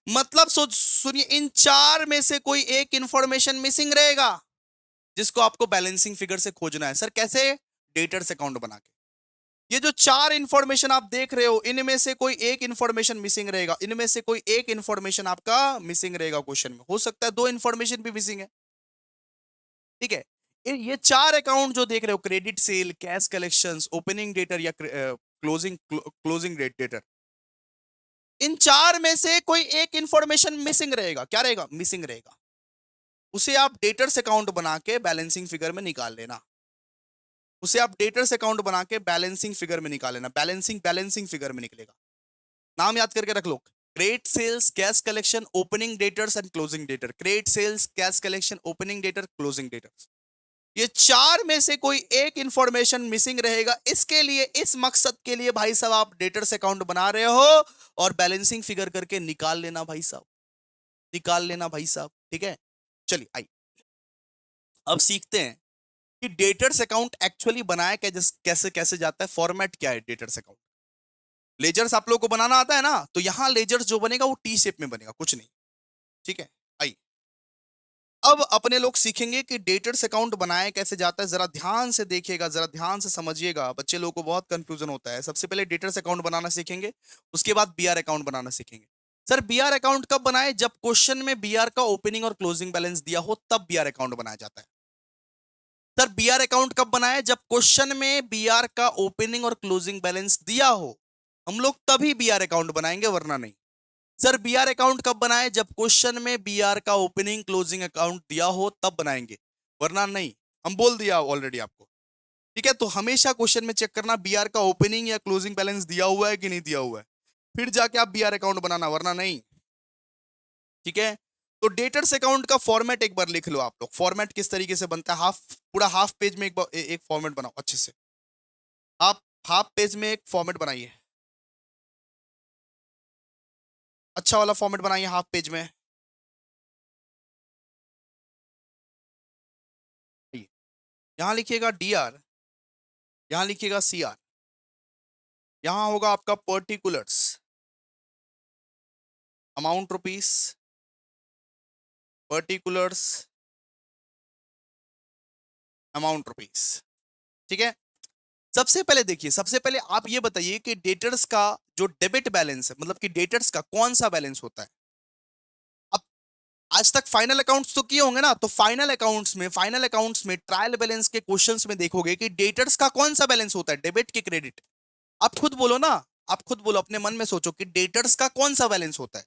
Speaker 1: मतलब सोच सुनिए, इन चार में से कोई एक इंफॉर्मेशन मिसिंग रहेगा जिसको आपको बैलेंसिंग फिगर से खोजना है। सर कैसे? डेटर्स अकाउंट बना के। ये जो चार इंफॉर्मेशन आप देख रहे हो, इनमें से कोई एक इंफॉर्मेशन मिसिंग रहेगा, इनमें से कोई एक इंफॉर्मेशन आपका मिसिंग रहेगा क्वेश्चन में। हो सकता है दो इंफॉर्मेशन भी मिसिंग है, ठीक है। ये चार अकाउंट जो देख रहे हो, credit sale, cash collections, opening debtor या क्लोजिंग क्लोजिंग डेटर, इन चार में से कोई एक इंफॉर्मेशन मिसिंग रहेगा। क्या रहेगा? मिसिंग रहेगा। उसे आप डेटर्स अकाउंट बना के बैलेंसिंग फिगर में निकाल लेना। उसे आप डेटर्स अकाउंट बना के बैलेंसिंग फिगर में निकाल लेना। बैलेंसिंग बैलेंसिंग फिगर में निकलेगा। नाम याद करके रख लो, credit sales, cash collection, opening debtors and closing debtor. Credit sales, cash collection, opening debtor, closing debtors. ये चार में से कोई एक इंफॉर्मेशन मिसिंग रहेगा। इसके लिए, इस मकसद के लिए भाई साहब आप डेटर्स अकाउंट बना रहे हो और बैलेंसिंग फिगर करके निकाल लेना भाई साहब, निकाल लेना भाई साहब, ठीक है। चलिए आइए अब सीखते हैं कि डेटर्स अकाउंट एक्चुअली बनाया कैसे कैसे जाता है, फॉर्मेट क्या है डेटर्स अकाउंट। लेजर्स आप लोगों को बनाना आता है ना, तो यहां लेजर्स जो बनेगा वो टी शेप में बनेगा, कुछ नहीं, ठीक है। आइए अब अपने लोग सीखेंगे कि डेटर्स अकाउंट बनाया कैसे जाता है। जरा ध्यान से देखिएगा, जरा ध्यान से समझिएगा, बच्चे लोगों को बहुत कंफ्यूजन होता है। सबसे पहले डेटर्स अकाउंट बनाना सीखेंगे, उसके बाद बीआर अकाउंट बनाना सीखेंगे। सर बीआर अकाउंट कब बनाए? जब क्वेश्चन में बीआर का ओपनिंग और क्लोजिंग बैलेंस दिया हो तब बीआर अकाउंट बनाया जाता है। सर बीआर अकाउंट कब बनाए? जब क्वेश्चन में बीआर का ओपनिंग और क्लोजिंग बैलेंस दिया हो, हम लोग तभी बीआर अकाउंट बनाएंगे, वरना नहीं। सर बीआर अकाउंट कब बनाए? जब क्वेश्चन में बीआर का ओपनिंग क्लोजिंग अकाउंट दिया हो तब बनाएंगे, वरना नहीं। हम बोल दिया ऑलरेडी आपको, ठीक है। तो हमेशा क्वेश्चन में चेक करना बीआर का ओपनिंग या क्लोजिंग बैलेंस दिया हुआ है कि नहीं दिया हुआ है, फिर जाके आप बीआर अकाउंट बनाना, वरना नहीं, ठीक है। तो डेटर्स अकाउंट का फॉर्मेट एक बार लिख लो आप लोग। फॉर्मेट किस तरीके से बनता है, पूरा हाफ पेज में एक फॉर्मेट बनाओ अच्छे से। आप हाफ पेज में एक फॉर्मेट बनाइए, अच्छा वाला फॉर्मेट बनाइए हाफ पेज में। यहां लिखिएगा डी आर, यहां लिखिएगा सी आर, यहां होगा आपका particulars, amount rupees, particulars, amount rupees, ठीक है। सबसे पहले देखिए, सबसे पहले आप ये बताइए कि डेटर्स का जो डेबिट बैलेंस है, मतलब कि डेटर्स का कौन सा बैलेंस होता है। अब आज तक फाइनल अकाउंट्स तो किए होंगे ना, तो फाइनल अकाउंट्स में ट्रायल बैलेंस के क्वेश्चंस में देखोगे कि डेटर्स का कौन सा बैलेंस होता है, डेबिट की क्रेडिट। आप खुद बोलो ना, आप खुद बोलो, अपने मन में सोचो कि डेटर्स का कौन सा बैलेंस होता है।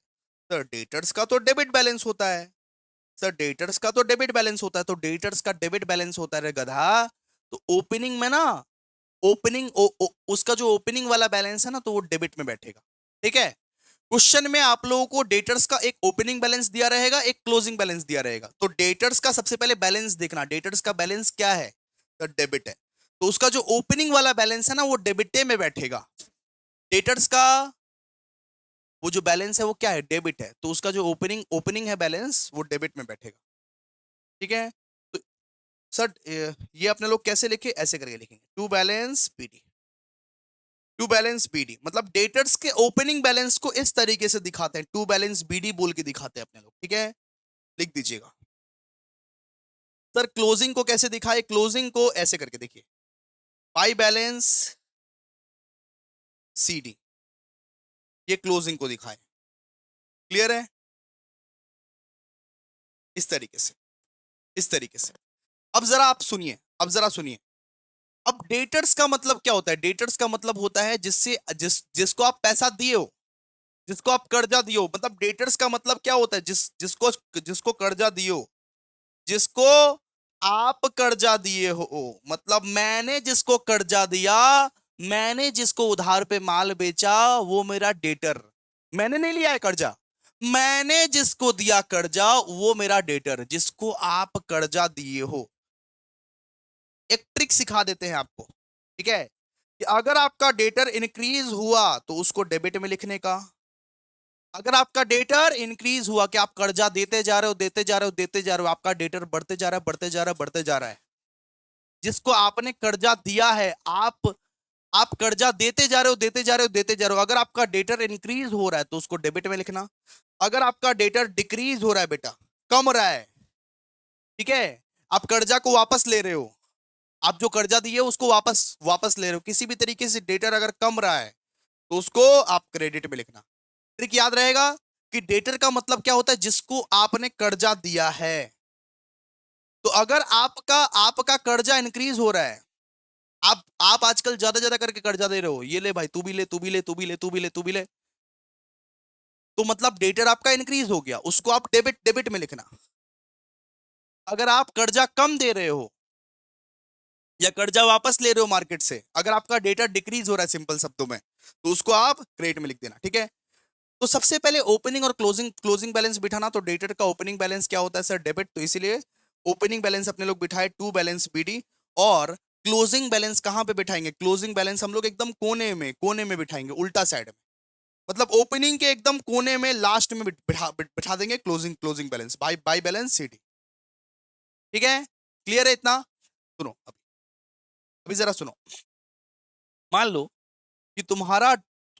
Speaker 1: सर डेटर्स का तो डेबिट बैलेंस होता है। सर डेटर्स का तो डेबिट बैलेंस होता है, तो डेटर्स का डेबिट बैलेंस होता है रे गधा। तो ओपनिंग में ना, उसका जो ओपनिंग वाला बैलेंस है ना, तो वो डेबिट में बैठेगा, ठीक है। क्वेश्चन में आप लोगों को डेटर्स का एक ओपनिंग बैलेंस दिया रहेगा, एक क्लोजिंग बैलेंस दिया रहेगा। तो डेटर्स का सबसे पहले बैलेंस देखना, डेटर्स का बैलेंस क्या है, तो डेबिट है। तो उसका जो ओपनिंग वाला बैलेंस है ना, वो डेबिटे में बैठेगा। डेटर्स का वो जो बैलेंस है वो क्या है, डेबिट है, तो उसका जो ओपनिंग ओपनिंग है बैलेंस, वो डेबिट में बैठेगा, ठीक है। तो सर ये अपने लोग कैसे लिखे, ऐसे करके लिखेंगे, to balance BD. To balance BD मतलब डेटर्स के ओपनिंग बैलेंस को इस तरीके से दिखाते हैं, टू बैलेंस बीडी बोल के दिखाते हैं अपने लोग, ठीक है। लिख दीजिएगा। सर क्लोजिंग को कैसे दिखाए? क्लोजिंग को ऐसे करके देखिए, पाई बैलेंस सीडी, ये क्लोजिंग को दिखाए। क्लियर है? इस तरीके से, इस तरीके से। अब जरा आप सुनिए, अब जरा सुनिए। अब डेटर्स का मतलब क्या होता है? डेटर्स का मतलब होता है जिसको आप पैसा दिए हो, जिसको आप कर्जा दिए हो। मतलब डेटर्स का मतलब क्या होता है? जिसको जिसको कर्जा दिए हो, जिसको आप कर्जा दिए हो। मतलब मैंने जिसको कर्जा दिया, मैंने जिसको उधार पे माल बेचा, वो मेरा डेटर। मैंने नहीं लिया है कर्जा, मैंने जिसको दिया कर्जा वो मेरा डेटर। जिसको आप कर्जा दिए हो, एक ट्रिक सिखा देते हैं आपको, ठीक है? कि अगर आपका डेटर इंक्रीज हुआ तो उसको डेबिट में लिखने का। अगर आपका डेटर इंक्रीज हुआ कि आप कर्जा देते जा रहे हो, देते जा रहे हो, देते जा रहे हो, आपका डेटर बढ़ते जा रहा है, बढ़ते जा रहा है, बढ़ते जा रहा है। जिसको आपने कर्जा दिया है, आप कर्जा देते जा रहे हो, देते जा रहे हो, देते जा रहे हो। अगर आपका डेटर इंक्रीज हो रहा है तो उसको डेबिट में लिखना। अगर आपका डेटर डिक्रीज हो रहा है बेटा, कम रहा है, ठीक है, आप कर्जा को वापस ले रहे हो, आप जो कर्जा दिए उसको वापस वापस ले रहे हो, किसी भी तरीके से डेटर अगर कम रहा है तो उसको आप क्रेडिट में लिखना। ट्रिक याद रहेगा कि डेटर का मतलब क्या होता है? जिसको आपने कर्जा दिया है। तो अगर आपका कर्जा इंक्रीज हो रहा है, आप आजकल ज्यादा ज्यादा करके कर्जा दे रहे हो, ये ले भाई, तू भी ले, तू भी ले, तू भी ले, तू भी ले, तू भी ले, तो मतलब डेटर आपका इंक्रीज हो गया, उसको आप डेबिट डेबिट में लिखना। अगर आप कर्जा कम दे रहे हो या कर्जा वापस ले रहे हो मार्केट से, अगर आपका डेटा डिक्रीज हो रहा है सिंपल शब्दों में, तो उसको आप क्रेडिट में लिख देना, ठीक है? तो सबसे पहले ओपनिंग और क्लोजिंग क्लोजिंग बैलेंस बिठाना। तो डेटर का ओपनिंग बैलेंस क्या होता है सर? डेबिट। तो इसीलिए ओपनिंग बैलेंस अपने लोग बिठाए टू बैलेंस बीडी। और क्लोजिंग बैलेंस कहां पे बिठाएंगे? क्लोजिंग बैलेंस हम लोग एकदम कोने में बिठाएंगे, उल्टा साइड में। मतलब ओपनिंग के एकदम कोने में, लास्ट में बिठा देंगे closing closing balance, by by balance CD. ठीक है, क्लियर है इतना? सुनो अभी, अभी जरा सुनो। मान लो कि तुम्हारा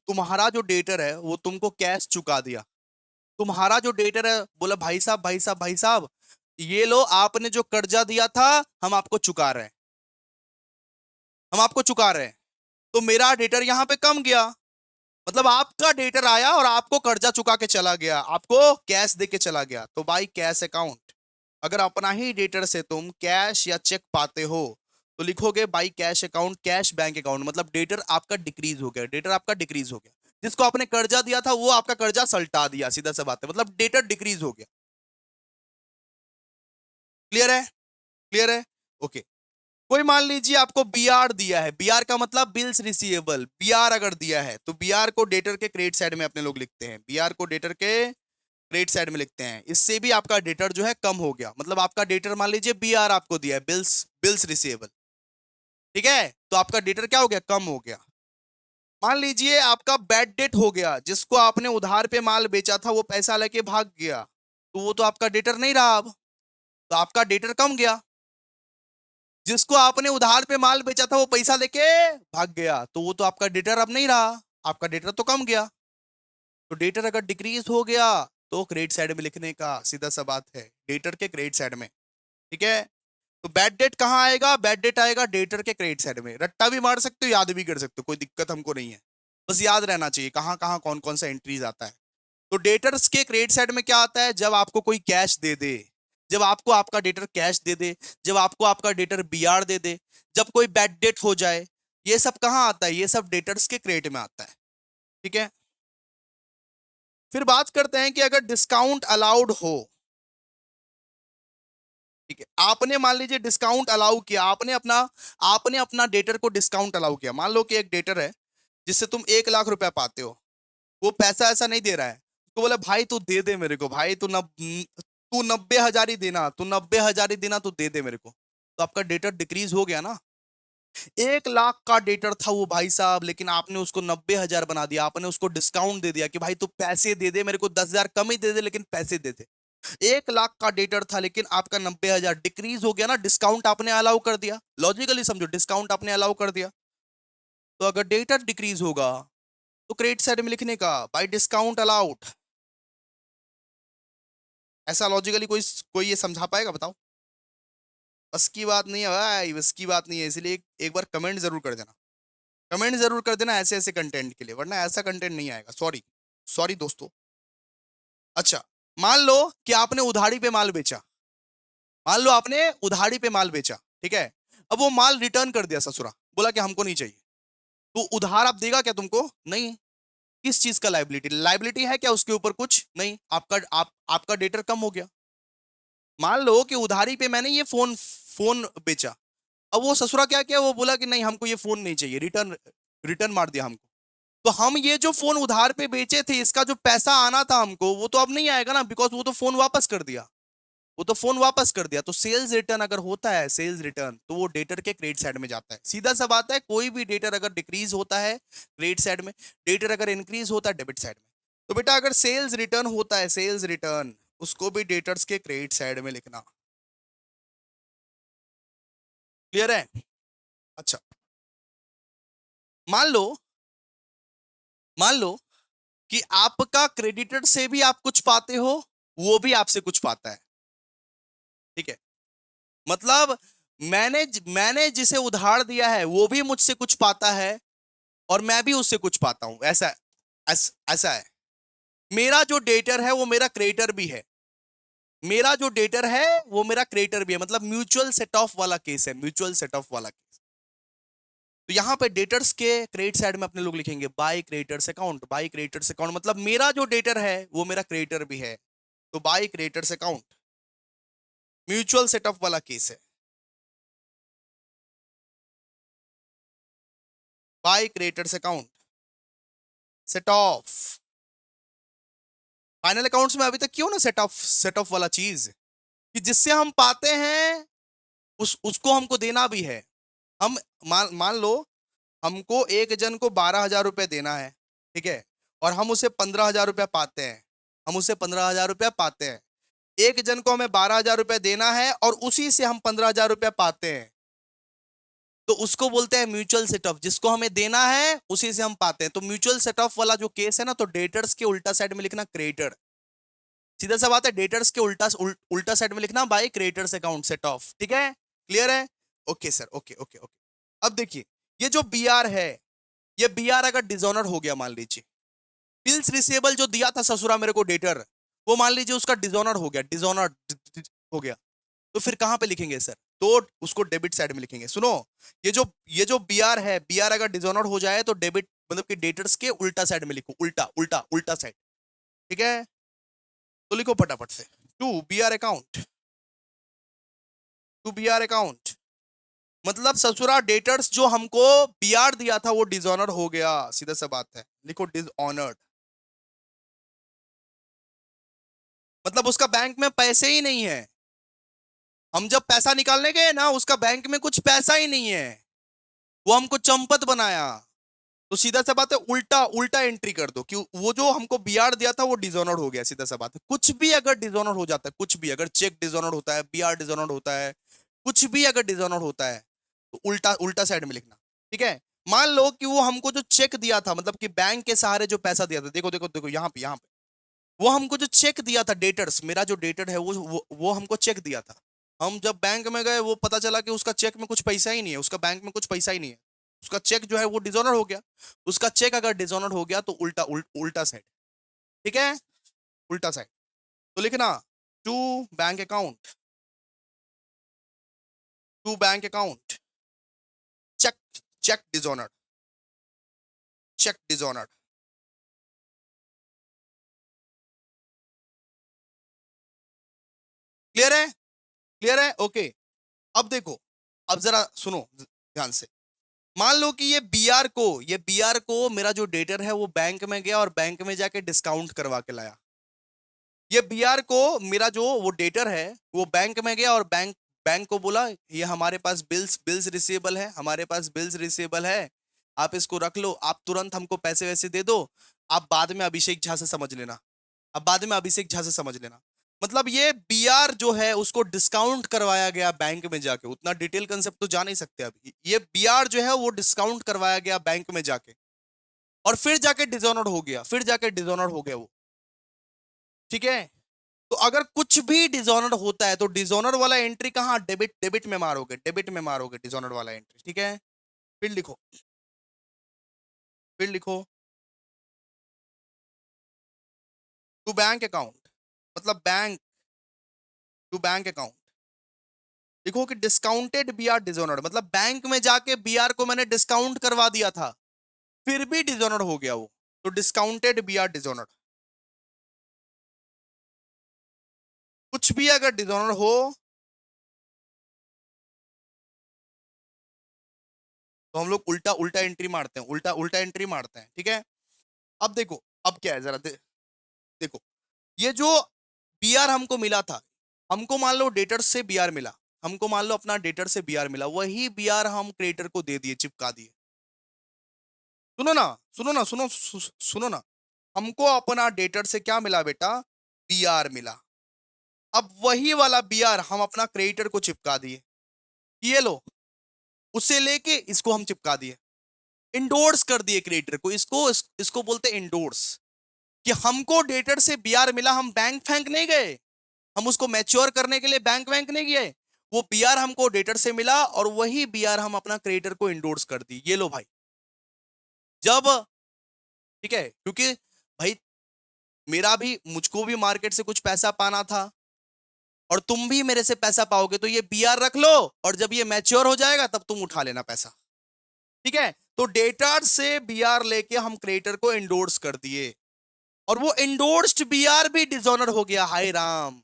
Speaker 1: तुम्हारा जो डेटर है वो तुमको कैश चुका दिया। तुम्हारा जो डेटर है बोला, भाई साहब, भाई साहब, भाई साहब, ये लो, आपने जो कर्जा दिया था हम आपको चुका रहे हैं, हम आपको चुका रहे हैं। तो मेरा डेटर यहां पे कम गया। मतलब आपका डेटर आया और आपको कर्जा चुका के चला गया, आपको कैश दे के चला गया। तो बाई कैश अकाउंट, अगर अपना ही डेटर से तुम कैश या चेक पाते हो तो लिखोगे by cash account, cash bank account. मतलब डेटर आपका डिक्रीज हो गया, डेटर आपका डिक्रीज हो गया। जिसको आपने कर्जा दिया था वो आपका कर्जा सल्टा दिया, सीधा सा बात है, मतलब डेटर डिक्रीज हो गया। क्लियर है? क्लियर है? ओके। कोई मान लीजिए आपको बीआर दिया है, बीआर का मतलब बिल्स रिसीवेबल। बीआर अगर दिया है तो बीआर को डेटर के क्रेडिट साइड में अपने लोग लिखते हैं, बीआर को डेटर के क्रेडिट साइड में लिखते हैं। इससे भी आपका डेटर जो है कम हो गया। मतलब आपका डेटर मान लीजिए बीआर आपको दिया है, बिल्स बिल्स रिसीवेबल, ठीक है, तो आपका डेटर क्या हो गया? कम हो गया। मान लीजिए आपका बैड डेट हो गया, जिसको आपने उधार पे माल बेचा था वो पैसा लेके भाग गया, तो वो तो आपका डेटर नहीं रहा अब, तो आपका डेटर कम गया। जिसको आपने उधार पे माल बेचा था वो पैसा लेके भाग गया, तो वो तो आपका डेटर अब नहीं रहा, आपका डेटर तो कम गया। तो डेटर अगर डिक्रीज हो गया तो क्रेडिट साइड में लिखने का, सीधा सा बात है, डेटर के क्रेडिट साइड में। ठीक है, तो बैड डेट कहां आएगा? बैड डेट आएगा डेटर के क्रेडिट साइड में। रट्टा भी मार सकते हो, याद भी कर सकते हो, कोई दिक्कत हमको नहीं है, बस याद रहना चाहिए कहां कहां कौन कौन सा एंट्रीज आता है। तो डेटर्स के क्रेडिट साइड में क्या आता है? जब आपको कोई कैश दे दे, जब आपको आपका डेटर कैश दे दे, जब आपको आपका डेटर बीआर दे दे, जब कोई बैड डेट हो जाए, ये सब कहां आता है? ये सब डेटर्स के क्रेडिट में आता है। ठीक है, फिर बात करते हैं कि अगर डिस्काउंट अलाउड हो। ठीक है, आपने मान लीजिए डिस्काउंट अलाउ किया, आपने अपना डेटर को डिस्काउंट अलाउ किया। मान लो कि एक डेटर है जिससे तुम 1 लाख रुपया पाते हो, वो पैसा ऐसा नहीं दे रहा है, तो बोले भाई तू दे दे मेरे को, भाई तू 90,000 ही देना, तू 90,000 ही देना, तू दे दे मेरे को। तो आपका डेटर डिक्रीज हो गया ना। 1 लाख का डेटर था वो भाई साहब, लेकिन आपने उसको 90,000 बना दिया, आपने उसको डिस्काउंट दे दिया कि भाई तू पैसे दे दे मेरे को, 10,000 कम ही दे दे लेकिन पैसे दे दे। 1 लाख का डेटर था लेकिन आपका 90,000 डिक्रीज हो गया ना, डिस्काउंट आपने अलाउ कर दिया। लॉजिकली समझो, डिस्काउंट आपने अलाउ कर दिया। तो अगर डेटर डिक्रीज होगा तो क्रेडिट साइड में लिखने का बाय डिस्काउंट अलाउड। ऐसा लॉजिकली कोई कोई ये समझा पाएगा? बताओ। बस की बात नहीं है भाई, बस की बात नहीं है, इसलिए एक बार कमेंट जरूर कर देना, कमेंट जरूर कर देना ऐसे ऐसे कंटेंट के लिए, वरना ऐसा कंटेंट नहीं आएगा। सॉरी, सॉरी दोस्तों। अच्छा, मान लो कि आपने उधारी पे माल बेचा, मान लो आपने उधारी पे माल बेचा, ठीक है, अब वो माल रिटर्न कर दिया ससुरा, बोला कि हमको नहीं चाहिए, तो उधार आप देगा क्या तुमको? नहीं। किस चीज का लाइबिलिटी? लाइबिलिटी है क्या उसके ऊपर? कुछ नहीं। आपका डेटर कम हो गया। मान लो कि उधारी पे मैंने ये फोन फोन बेचा, अब वो ससुरा क्या किया, वो बोला कि नहीं हमको ये फोन नहीं चाहिए, रिटर्न रिटर्न मार दिया हमको। तो हम ये जो फोन उधार पे बेचे थे, इसका जो पैसा आना था हमको, वो तो अब नहीं आएगा ना, बिकॉज वो तो फोन वापस कर दिया, वो तो फोन वापस कर दिया। तो सेल्स रिटर्न अगर होता है, सेल्स रिटर्न, तो वो डेटर के क्रेडिट साइड में जाता है। सीधा सा बात है, कोई भी डेटर अगर डिक्रीज होता है क्रेडिट साइड में, डेटर अगर इंक्रीज होता है डेबिट साइड में। तो बेटा अगर सेल्स रिटर्न होता है, सेल्स रिटर्न, उसको भी डेटर्स के क्रेडिट साइड में लिखना। क्लियर है? अच्छा, मान लो, मान लो कि आपका क्रेडिटर से भी आप कुछ पाते हो, वो भी आपसे कुछ पाता है, ठीक है, मतलब मैंने जिसे उधार दिया है वो भी मुझसे कुछ पाता है, और मैं भी उससे कुछ पाता हूं, ऐसा है। मेरा जो डेटर है वो मेरा क्रेडिटर भी है, मेरा जो डेटर है वो मेरा क्रेडिटर भी है, मतलब म्यूचुअल सेट ऑफ वाला केस है, म्यूचुअल सेट ऑफ वाला केस। तो यहां पे डेटर्स के क्रेडिट साइड में अपने लोग लिखेंगे bye creditors account, by creditors account, मतलब मेरा जो डेटर है वो मेरा क्रेडिटर भी है, तो bye creditors account, mutual set of वाला केस है, bye creditors account, set of. Final accounts में अभी तक क्यों ना सेट ऑफ वाला चीज, कि जिससे हम पाते हैं उसको हमको देना भी है। हम मान लो हमको एक जन को 12,000 रुपए देना है, ठीक है, और हम उसे 15,000 रुपया पाते हैं, हम उसे 15,000 रुपया पाते हैं। एक जन को हमें 12,000 रुपया देना है और उसी से हम 15,000 रुपया पाते हैं, तो उसको बोलते हैं म्यूचुअल सेट ऑफ। जिसको हमें देना है उसी से हम पाते हैं, तो म्यूचुअल सेट ऑफ वाला जो केस है ना, तो डेटर्स के उल्टा साइड में लिखना क्रेडिटर। सीधा सा बात है, डेटर्स के उल्टा साइड में लिखना bye creditors account set of, ठीक है? क्लियर है? Okay sir, okay okay okay. अब देखिए, ये जो बी आर है, ये बी आर अगर डिसऑनर हो गया, मान लीजिए बिल्स रिसेबल जो दिया था ससुरा मेरे को डेटर, वो मान लीजिए उसका डिसऑनर हो गया, डिसऑनर हो गया, तो फिर कहां पे लिखेंगे सर? तो उसको डेबिट साइड में लिखेंगे। सुनो, ये जो बी आर है, बी आर अगर डिसऑनर हो जाए तो डेबिट, मतलब कि डेटर्स के उल्टा साइड में लिखो, उल्टा उल्टा उल्टा साइड, ठीक है? तो लिखो फटाफट से, to B R account, to B R account, मतलब ससुरा डेटर्स जो हमको बीआर दिया था वो डिसऑनर हो गया, सीधा सा बात है, लिखो डिसऑनर्ड। मतलब उसका बैंक में पैसे ही नहीं है, हम जब पैसा निकालने गए ना, उसका बैंक में कुछ पैसा ही नहीं है, वो हमको चंपत बनाया। तो सीधा सा बात है, उल्टा उल्टा एंट्री कर दो कि वो जो हमको बीआर दिया था वो डिसऑनर हो गया। सीधा सा बात है, कुछ भी अगर डिसऑनर हो जाता है, कुछ भी अगर चेक डिसऑनर होता है, बीआर डिसऑनर होता है, कुछ भी अगर डिसऑनर होता है, तो उल्टा उल्टा साइड में लिखना, ठीक है? मान लो कि वो हमको जो चेक दिया था, मतलब कि बैंक के सहारे जो पैसा दिया था, देखो देखो देखो यहाँ पे वो हमको जो चेक दिया था, डेटर्स, मेरा जो डेटर है वो हमको चेक दिया था। हम जब बैंक में गए, वो पता चला कि उसका चेक में कुछ पैसा ही नहीं है, उसका बैंक में कुछ पैसा ही नहीं है, उसका चेक जो है वो डिसऑनर हो गया। उसका चेक अगर डिसऑनर हो गया तो उल्टा साइड, ठीक है, उल्टा साइड। तो लिखना to bank account, to bank account, cheque, cheque dishonour, cheque dishonour. Clear है? क्लियर है? ओके। अब देखो, अब जरा सुनो ध्यान से। मान लो कि ये बी आर को मेरा जो डेटर है वो बैंक में गया और बैंक में जाके डिस्काउंट करवा के लाया। ये बी आर को मेरा जो वो डेटर है वो बैंक में गया और बैंक बैंक को बोला ये हमारे पास बिल्स बिल्स रिसीवेबल है, हमारे पास बिल्स रिसीवेबल है, आप इसको रख लो, आप तुरंत हमको पैसे वैसे दे दो, आप बाद में अभिषेक झा से समझ लेना, अब बाद में अभिषेक झा से समझ लेना। मतलब ये बीआर जो है उसको डिस्काउंट करवाया गया बैंक में जाके, उतना डिटेल कंसेप्ट तो जा नहीं सकते अभी। ये बीआर जो है वो डिस्काउंट करवाया गया बैंक में जाके, और फिर जाके डिसऑनर हो गया, फिर जाके डिसऑनर हो गया वो, ठीक है? तो अगर कुछ भी डिसऑनर होता है तो डिसऑनर वाला एंट्री कहां? डेबिट, डेबिट में मारोगे, डेबिट में मारोगे डिसऑनर वाला एंट्री, ठीक है? फिर लिखो, फिर लिखो टू बैंक अकाउंट, मतलब बैंक, टू बैंक अकाउंट, देखो कि डिस्काउंटेड बीआर डिसऑनर्ड, मतलब बैंक में जाके बीआर को मैंने डिस्काउंट करवा दिया था, फिर भी डिसऑनर्ड हो गया वो, तो डिस्काउंटेड बीआर डिसऑनर्ड। कुछ भी अगर डिसऑनर हो तो हम लोग उल्टा उल्टा एंट्री मारते हैं, उल्टा उल्टा एंट्री मारते हैं, ठीक है। अब देखो, अब क्या है जरा देखो, ये जो बीआर हमको मिला था, हमको मान लो डेटर से बीआर मिला, हमको मान लो अपना डेटर से बीआर मिला, वही बीआर हम क्रिएटर को दे दिए, चिपका दिए। सुनो ना, सुनो ना, सुनो ना, हमको अपना डेटर से क्या मिला बेटा, बीआर मिला। अब वही वाला बीआर हम अपना क्रिएटर को चिपका दिए, ये लो, उसे लेके इसको हम चिपका दिए, इंडोर्स कर दिए क्रिएटर को, इसको बोलते हैं इंडोर्स। कि हमको डेटर से बीआर मिला, हम बैंक फैंक नहीं गए, हम उसको मैच्योर करने के लिए बैंक वैंक नहीं गए, वो बीआर हमको डेटर से मिला और वही बीआर हम अपना क्रिएटर को इंडोर्स कर दी, ये लो भाई। जब, ठीक है, क्योंकि भाई मेरा भी, मुझको भी मार्केट से कुछ पैसा पाना था और तुम भी मेरे से पैसा पाओगे, तो ये बीआर रख लो और जब ये मैच्योर हो जाएगा तब तुम उठा लेना पैसा, ठीक है। तो डेटर से बीआर लेके हम क्रिएटर को इंडोर्स कर दिए और वो इंडोर्स्ड बीआर भी डिसऑनर हो गया, हाय राम।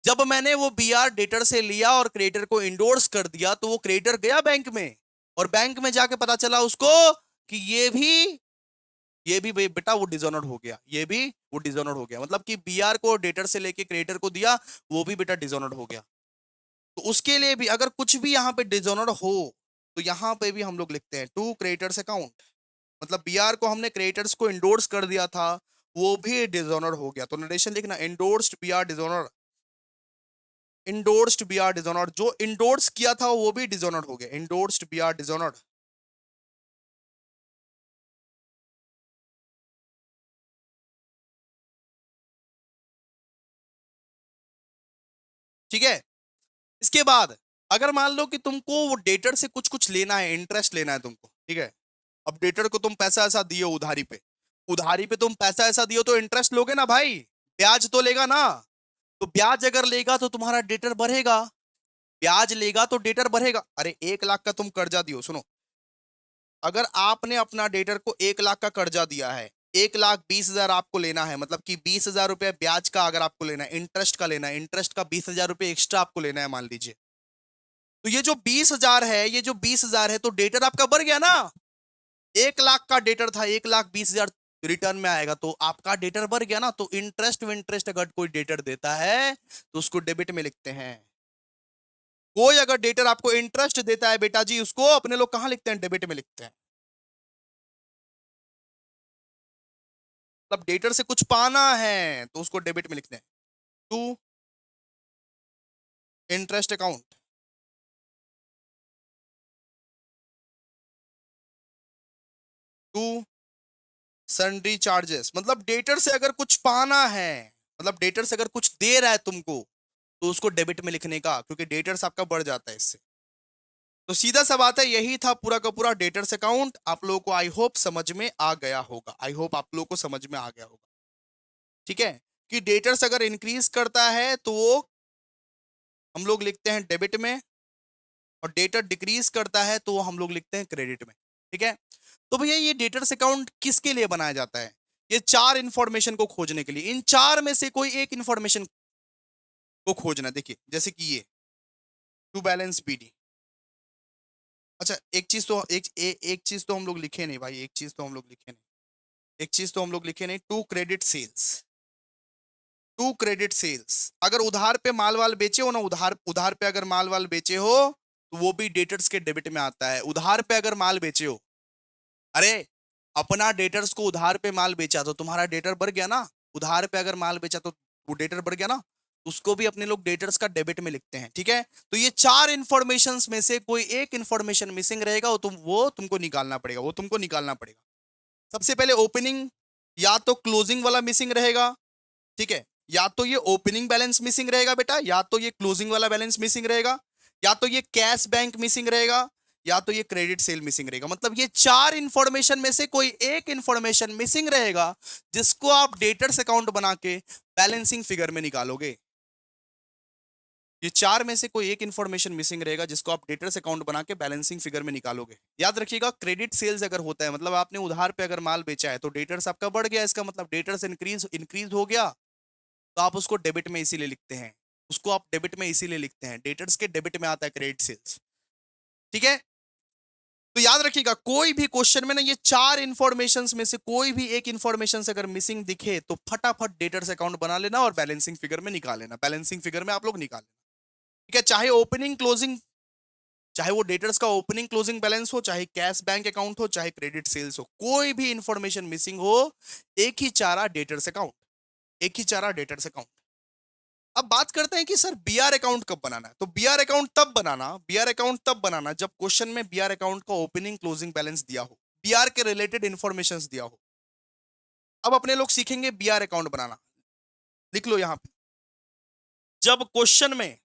Speaker 1: जब मैंने वो बीआर डेटर से लिया और क्रिएटर को इंडोर्स कर दिया, तो वो क्रिएटर गया बैंक में और बैंक में जाके पता चला उसको कि ये भी बेटा वो डिसऑनर्ड हो गया, ये भी वो डिसऑनर्ड हो गया, मतलब कि बीआर को डेटर से लेके क्रिएटर को दिया, वो भी बेटा डिसऑनर्ड हो गया। तो उसके लिए भी अगर कुछ भी यहाँ पे डिसऑनर्ड हो, तो यहाँ पे भी हम लोग लिखते हैं टू क्रिएटर्स अकाउंट, मतलब बीआर को हमने क्रिएटर्स को इंडोर्स कर दिया था, वो भी डिसऑनर्ड हो गया, तो नरेशन लिखना endorsed BR dishonoured, endorsed BR dishonoured, जो इंडोर्स किया था वो भी डिसऑनर्ड हो गया, इंडोर्स्ड बीआर डिसऑनर्ड। ठीक है। इसके बाद अगर मान लो कि तुमको वो डेटर से कुछ कुछ लेना है, इंटरेस्ट लेना है तुमको, ठीक है। अब डेटर को तुम पैसा ऐसा दियो उधारी पे, उधारी पे तुम पैसा ऐसा दियो तो इंटरेस्ट लोगे ना भाई, ब्याज तो लेगा ना। तो ब्याज अगर लेगा तो तुम्हारा डेटर बढ़ेगा, ब्याज लेगा तो डेटर बढ़ेगा। अरे 1 लाख का तुम कर्जा दियो, सुनो, अगर आपने अपना डेटर को 1 लाख का कर्जा दिया है, 1,20,000 आपको लेना है, मतलब कि 20,000 रुपए ब्याज का अगर आपको लेना है, इंटरेस्ट का लेना है, इंटरेस्ट का 20,000 रुपए एक्स्ट्रा आपको लेना है मान लीजिए, तो ये जो 20,000 है, ये जो 20,000 है, तो डेटर आपका बढ़ गया ना। 1 लाख का डेटर था, 1,20,000 रिटर्न में आएगा, तो आपका डेटर बढ़ गया ना। तो इंटरेस्ट अगर कोई डेटर देता है तो उसको डेबिट में लिखते हैं। कोई अगर डेटर आपको इंटरेस्ट देता है बेटा जी, उसको अपने लोग कहां लिखते हैं, डेबिट में लिखते हैं। मतलब डेटर से कुछ पाना है तो उसको डेबिट में लिखते हैं, to interest account, to sundry charges. मतलब डेटर से अगर कुछ पाना है, मतलब डेटर से अगर कुछ दे रहा है तुमको, तो उसको डेबिट में लिखने का, क्योंकि डेटर्स आपका बढ़ जाता है इससे। तो सीधा सा बात है, यही था पूरा का पूरा डेटर्स अकाउंट। आप लोगों को आई होप समझ में आ गया होगा, आई होप आप लोगों को समझ में आ गया होगा, ठीक है। कि डेटर्स अगर इंक्रीज करता है तो वो हम लोग लिखते हैं डेबिट में, और डेटर डिक्रीज करता है तो वो हम लोग लिखते हैं क्रेडिट में, ठीक है। तो भैया ये डेटर्स अकाउंट किसके लिए बनाया जाता है, ये चार इंफॉर्मेशन को खोजने के लिए, इन चार में से कोई एक इंफॉर्मेशन को खोजना। देखिए जैसे कि ये टू बैलेंस बीडी, अच्छा एक चीज तो हम लोग लिखे नहीं भाई, एक चीज तो हम लोग लिखे नहीं, एक चीज तो हम लोग लिखे नहीं, to credit sales, to credit sales. अगर उधार पे माल वाल बेचे हो ना, उधार उधार पे अगर माल वाल बेचे हो तो वो भी डेटर्स के डेबिट में आता है। उधार पे अगर माल बेचे हो, अरे अपना डेटर्स को उधार पे माल बेचा तो तुम्हारा डेटर बढ़ गया ना, उधार पे अगर माल बेचा तो वो डेटर बढ़ गया ना, उसको भी अपने लोग डेटर्स का डेबिट में लिखते हैं, ठीक है। तो ये चार इंफॉर्मेशन में से कोई एक इंफॉर्मेशन मिसिंग रहेगा, वो तुमको निकालना पड़ेगा, वो तुमको निकालना पड़ेगा। सबसे पहले ओपनिंग या तो क्लोजिंग वाला मिसिंग रहेगा, ठीक है। या तो ये ओपनिंग बैलेंस मिसिंग रहेगा बेटा, या तो ये क्लोजिंग वाला बैलेंस मिसिंग रहेगा, या तो ये कैश बैंक मिसिंग रहेगा, या तो ये क्रेडिट सेल मिसिंग रहेगा। मतलब ये चार इंफॉर्मेशन में से कोई एक इंफॉर्मेशन मिसिंग रहेगा, जिसको आप डेटर्स अकाउंट बना के बैलेंसिंग फिगर में निकालोगे। ये चार में से कोई एक इंफॉर्मेशन मिसिंग रहेगा जिसको आप डेटर्स अकाउंट बना के बैलेंसिंग फिगर में निकालोगे। याद रखिएगा, क्रेडिट सेल्स अगर होता है मतलब आपने उधार पे अगर माल बेचा है तो डेटर्स आपका बढ़ गया, इसका मतलब डेटर्स इंक्रीज इंक्रीज हो गया, तो आप उसको डेबिट में इसीलिए लिखते हैं, उसको आप डेबिट में इसीलिए लिखते हैं, डेटर्स के डेबिट में आता है क्रेडिट सेल्स। ठीक है, तो याद रखिएगा कोई भी क्वेश्चन में ना ये चार इंफॉर्मेशंस में से कोई भी एक इंफॉर्मेशन अगर मिसिंग दिखे तो फटाफट डेटर्स अकाउंट बना लेना और बैलेंसिंग फिगर में निकाल लेना, बैलेंसिंग फिगर में आप लोग निकाल लेना। ठीक है, चाहे ओपनिंग क्लोजिंग, चाहे वो डेटर्स का ओपनिंग क्लोजिंग बैलेंस हो, चाहे कैश बैंक अकाउंट हो, चाहे क्रेडिट सेल्स हो, कोई भी इंफॉर्मेशन मिसिंग हो, एक ही चारा डेटर्स अकाउंट, एक ही चारा डेटर्स अकाउंट। अब बात करते हैं कि सर बीआर अकाउंट कब बनाना है। तो बीआर अकाउंट तब बनाना जब क्वेश्चन में बीआर अकाउंट का ओपनिंग क्लोजिंग बैलेंस दिया हो, बीआर के रिलेटेड इंफॉर्मेशन दिया हो। अब अपने लोग सीखेंगे बीआर अकाउंट बनाना। लिख लो यहां पे, जब क्वेश्चन में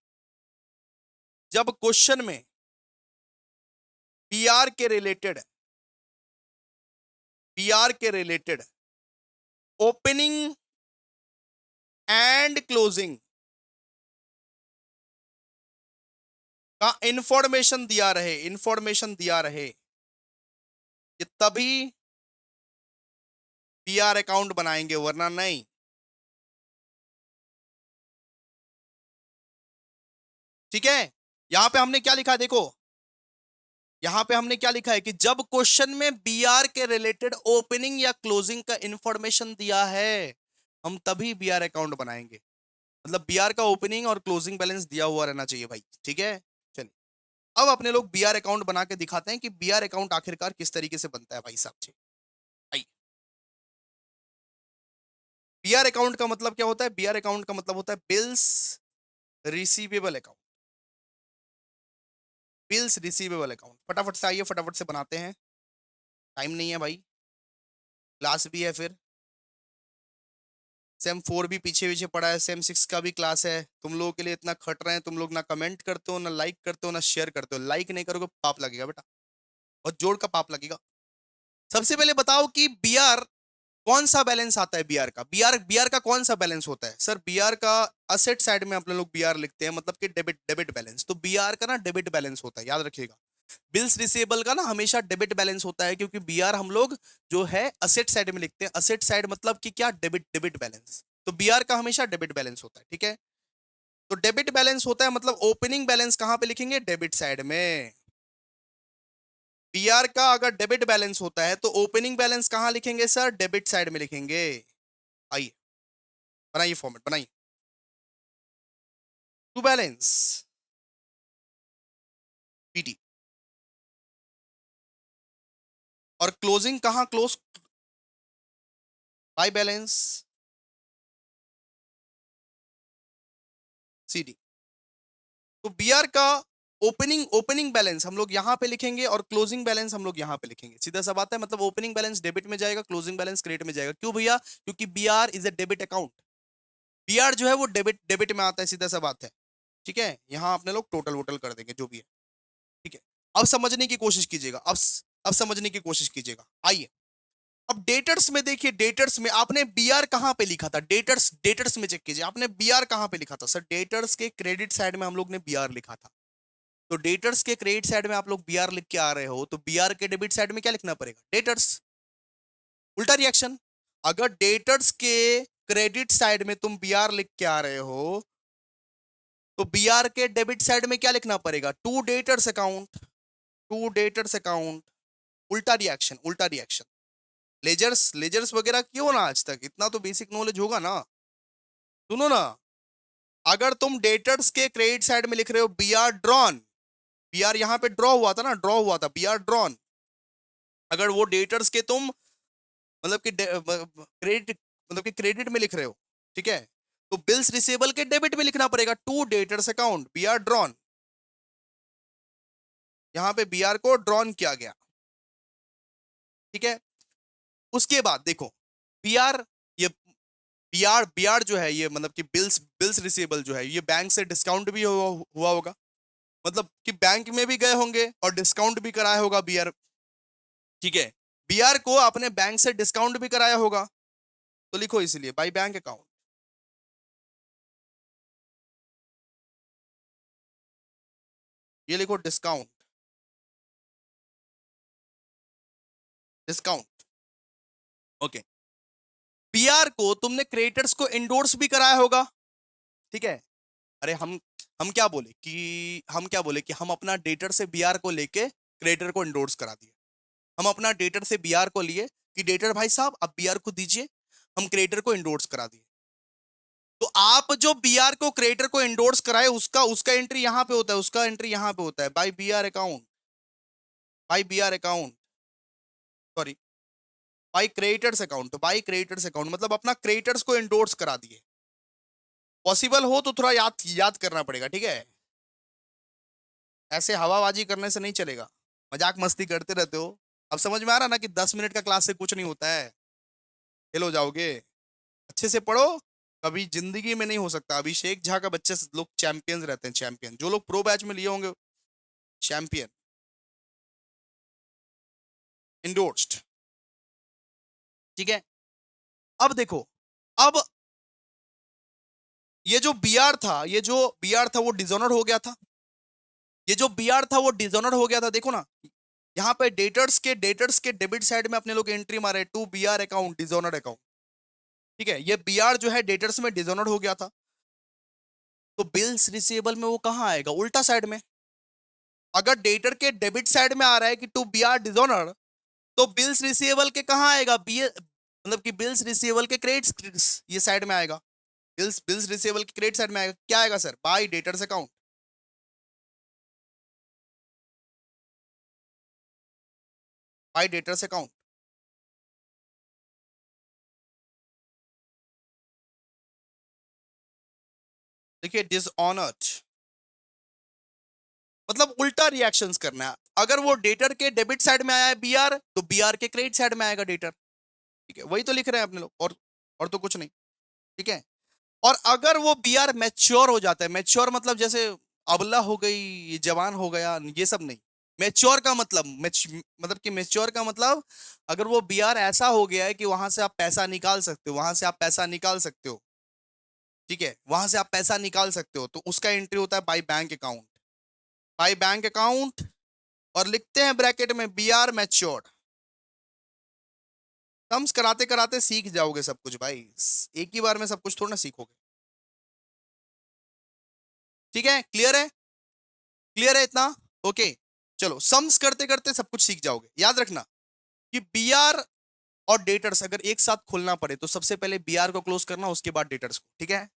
Speaker 1: बीआर के रिलेटेड ओपनिंग एंड क्लोजिंग का इंफॉर्मेशन दिया रहे कि तभी बीआर अकाउंट बनाएंगे, वरना नहीं। ठीक है, यहां पे हमने क्या लिखा है देखो, यहां पे हमने क्या लिखा है कि जब क्वेश्चन में बीआर के रिलेटेड ओपनिंग या क्लोजिंग का इंफॉर्मेशन दिया है हम तभी बीआर अकाउंट बनाएंगे, मतलब बीआर का ओपनिंग और क्लोजिंग बैलेंस दिया हुआ रहना चाहिए भाई। ठीक है, चलिए अब अपने लोग बीआर अकाउंट बना के दिखाते हैं कि बीआर अकाउंट आखिरकार किस तरीके से बनता है भाई साहब जी। आइए, बीआर अकाउंट का मतलब क्या होता है? बीआर अकाउंट का मतलब होता है bills receivable account, bills receivable account. फटाफट से आइए, फटाफट से बनाते हैं, टाइम नहीं है भाई, क्लास भी है, फिर सेम 4 भी पीछे पीछे पड़ा है, सेम 6 का भी क्लास है। तुम लोगों के लिए इतना खट रहे हैं, तुम लोग ना कमेंट करते हो, ना लाइक करते हो, ना शेयर करते हो। लाइक नहीं करोगे पाप लगेगा बेटा, बहुत जोर का पाप लगेगा। सबसे पहले बताओ कि बीआर कौन सा बैलेंस आता है? बीआर का बीआर का कौन सा बैलेंस होता है? सर बीआर का असेट साइड में अपने लोग बीआर लिखते हैं, मतलब कि डेबिट डेबिट बैलेंस। तो बीआर का ना डेबिट बैलेंस होता है, याद रखिएगा। बिल्स रिसेबल का ना हमेशा डेबिट बैलेंस होता है, क्योंकि बीआर हम लोग जो है असेट साइड में लिखते हैं। असेट साइड मतलब कि क्या? Debit debit balance. तो बीआर का हमेशा डेबिट बैलेंस होता है। ठीक है, तो डेबिट बैलेंस होता है मतलब ओपनिंग बैलेंस कहां पे लिखेंगे? डेबिट साइड में। बीआर का अगर डेबिट बैलेंस होता है तो ओपनिंग बैलेंस कहां लिखेंगे सर? डेबिट साइड में लिखेंगे। आइए बनाइए, फॉर्मेट बनाइए, टू बैलेंस पीटी। और क्लोजिंग कहां? Close by balance CD. तो बीआर का ओपनिंग ओपनिंग बैलेंस हम लोग यहां पे लिखेंगे और क्लोजिंग बैलेंस हम लोग यहां पे लिखेंगे। सीधा सा बात है, मतलब ओपनिंग बैलेंस डेबिट में जाएगा, क्लोजिंग बैलेंस क्रेडिट में जाएगा। क्यों भैया? क्योंकि BR is a debit account. BR जो है वो डेबिट डेबिट में आता है, सीधा सा बात है। ठीक है, यहां अपने लोग टोटल वोटल कर देंगे जो भी है। ठीक है, अब समझने की कोशिश कीजिएगा, अब समझने की कोशिश कीजिएगा। आइए, अब डेटर्स में देखिए, डेटर्स में आपने बीआर कहां पे लिखा था? डेटर्स डेटर्स में चेक कीजिए, आपने बीआर कहां पे लिखा था? सर डेटर्स के क्रेडिट साइड में हम लोग ने बीआर लिखा था। तो डेटर्स के क्रेडिट साइड में आप लोग बीआर लिख के आ रहे हो, तो बीआर के डेबिट साइड में क्या लिखना पड़ेगा? डेटर्स। उल्टा रिएक्शन, अगर डेटर्स के क्रेडिट साइड में तुम बीआर लिख के आ रहे हो तो बीआर के डेबिट साइड में क्या लिखना पड़ेगा? To debtors account, to debtors account. उल्टा रिएक्शन, उल्टा रिएक्शन। लेजर्स लेजर्स वगैरह क्यों ना, आज तक इतना तो बेसिक नॉलेज होगा ना। सुनो ना, अगर तुम डेटर्स के क्रेडिट साइड में लिख रहे हो बीआर ड्रॉन, बीआर यहां पे ड्रॉ हुआ था ना, ड्रॉ हुआ था बीआर ड्रॉन। अगर वो डेटर्स के तुम मतलब कि क्रेडिट मतलब कि क्रेडिट में लिख रहे हो, ठीक है, तो बिल्स रिसेबल के डेबिट में लिखना पड़ेगा to debtors account BR drawn. यहां पे बीआर को ड्रॉन किया गया। ठीक है, उसके बाद देखो बीआर, ये बीआर बीआर जो है ये मतलब कि बिल्स बिल्स रिसेबल जो है ये बैंक से डिस्काउंट भी हुआ होगा, मतलब कि बैंक में भी गए होंगे और डिस्काउंट भी कराया होगा बीआर। ठीक है, बीआर को अपने बैंक से डिस्काउंट भी कराया होगा, तो लिखो इसलिए बाई बैंक अकाउंट। ये लिखो डिस्काउंट, डिस्काउंट। ओके, बीआर को तुमने क्रिएटर्स को इंडोर्स भी कराया होगा, ठीक है। अरे हम क्या बोले कि हम अपना डेटर से बीआर को लेके क्रिएटर को इंडोर्स करा दिए। हम अपना डेटर से बीआर को लिए कि डेटर भाई साहब आप बीआर को दीजिए, हम क्रिएटर को इंडोर्स करा दिए। तो आप जो बीआर को क्रिएटर को इंडोर्स कराए उसका उसका एंट्री यहां पे होता है, उसका एंट्री यहां पे होता है by BR account, by BR account, sorry by creditors account. तो बाय क्रिएटर्स अकाउंट मतलब अपना क्रिएटर्स को इंडोर्स करा दिए। पॉसिबल हो तो थोड़ा याद याद करना पड़ेगा, ठीक है। ऐसे हवाबाजी करने से नहीं चलेगा, मजाक मस्ती करते रहते हो। अब समझ में आ रहा ना कि 10 मिनट का क्लास से कुछ नहीं होता है, फेल हो जाओगे। अच्छे से पढ़ो, कभी जिंदगी में नहीं हो सकता। अभिषेक झा का बच्चे लोग चैंपियंस रहते हैं, चैंपियन जो लोग प्रो बैच में लिए होंगे, चैंपियन इंडोर्स्ड, ठीक है। अब देखो, अब ये जो बीआर था, ये जो बीआर था वो डिसऑनर हो गया था, ये जो बीआर था वो डिसऑनर हो गया था। देखो ना, यहाँ पे डेटर्स के डेबिट साइड में अपने लोग एंट्री मारे to BR account dishonour account, ठीक है। ये बीआर जो है डेटर्स में डिसऑनर हो गया था, तो बिल्स रिसीवेबल में वो कहाँ आएगा, उल्टा साइड में। अगर डेटर के डेबिट साइड में आ रहा है कि टू बीआर डिसऑनर, तो बिल्स रिसीवेबल के कहाँ आएगा, बी मतलब कि बिल्स रिसीवेबल के क्रेडिट ये साइड में आएगा। बिल्स बिल्स रिसीवेबल के क्रेडिट साइड में आएगा, क्या आएगा sir, bye debtors account, bye debtors account. देखिए डिसऑनर्ड मतलब उल्टा रिएक्शंस करना है। अगर वो डेटर के डेबिट साइड में आया है बीआर, तो बीआर के क्रेडिट साइड में आएगा डेटर, ठीक है। वही तो लिख रहे हैं अपने लोग, और तो कुछ नहीं, ठीक है। और अगर वो बीआर मैच्योर हो जाता है, मैच्योर मतलब जैसे अबला हो गई, जवान हो गया, ये सब नहीं। मैच्योर का मतलब मतलब कि मैच्योर का मतलब अगर वो बीआर ऐसा हो गया है कि वहां से आप पैसा निकाल सकते हो, वहां से आप पैसा निकाल सकते हो, ठीक है, वहां से आप पैसा निकाल सकते हो, तो उसका एंट्री होता है bye bank account, bye bank account. और लिखते हैं ब्रैकेट में बीआर मैच्योर्ड। टर्म्स कराते कराते सीख जाओगे सब कुछ भाई, एक ही बार में सब कुछ थोड़ा ना सीखोगे, ठीक है। क्लियर है, क्लियर है इतना, ओके। चलो सम्स करते करते सब कुछ सीख जाओगे। याद रखना कि बीआर और डेटर्स अगर एक साथ खोलना पड़े तो सबसे पहले बीआर को क्लोज करना, उसके बाद डेटर्स को, ठीक है।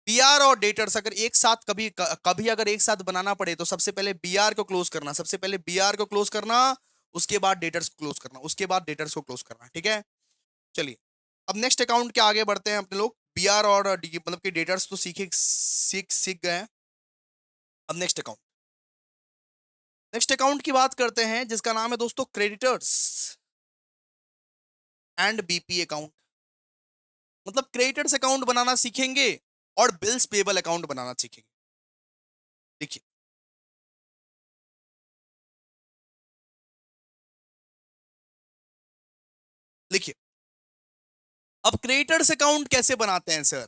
Speaker 1: बीआर और डेटर्स अगर एक साथ कभी कभी अगर एक साथ बनाना पड़े तो सबसे पहले बीआर को क्लोज करना, सबसे पहले बीआर को क्लोज करना, उसके बाद डेटर्स को क्लोज करना, उसके बाद डेटर्स को क्लोज करना, ठीक है। चलिए, अब नेक्स्ट अकाउंट के आगे बढ़ते हैं अपने लोग। बीआर और मतलब कि डेटर्स तो सीख गए हैं। अब नेक्स्ट अकाउंट की बात करते हैं जिसका नाम है दोस्तों क्रेडिटर्स एंड बीपी अकाउंट। मतलब क्रेडिटर्स अकाउंट बनाना सीखेंगे और बिल्स पेबल अकाउंट बनाना सीखेंगे। देखिए, देखिए अब क्रेडिटर्स अकाउंट कैसे बनाते हैं सर।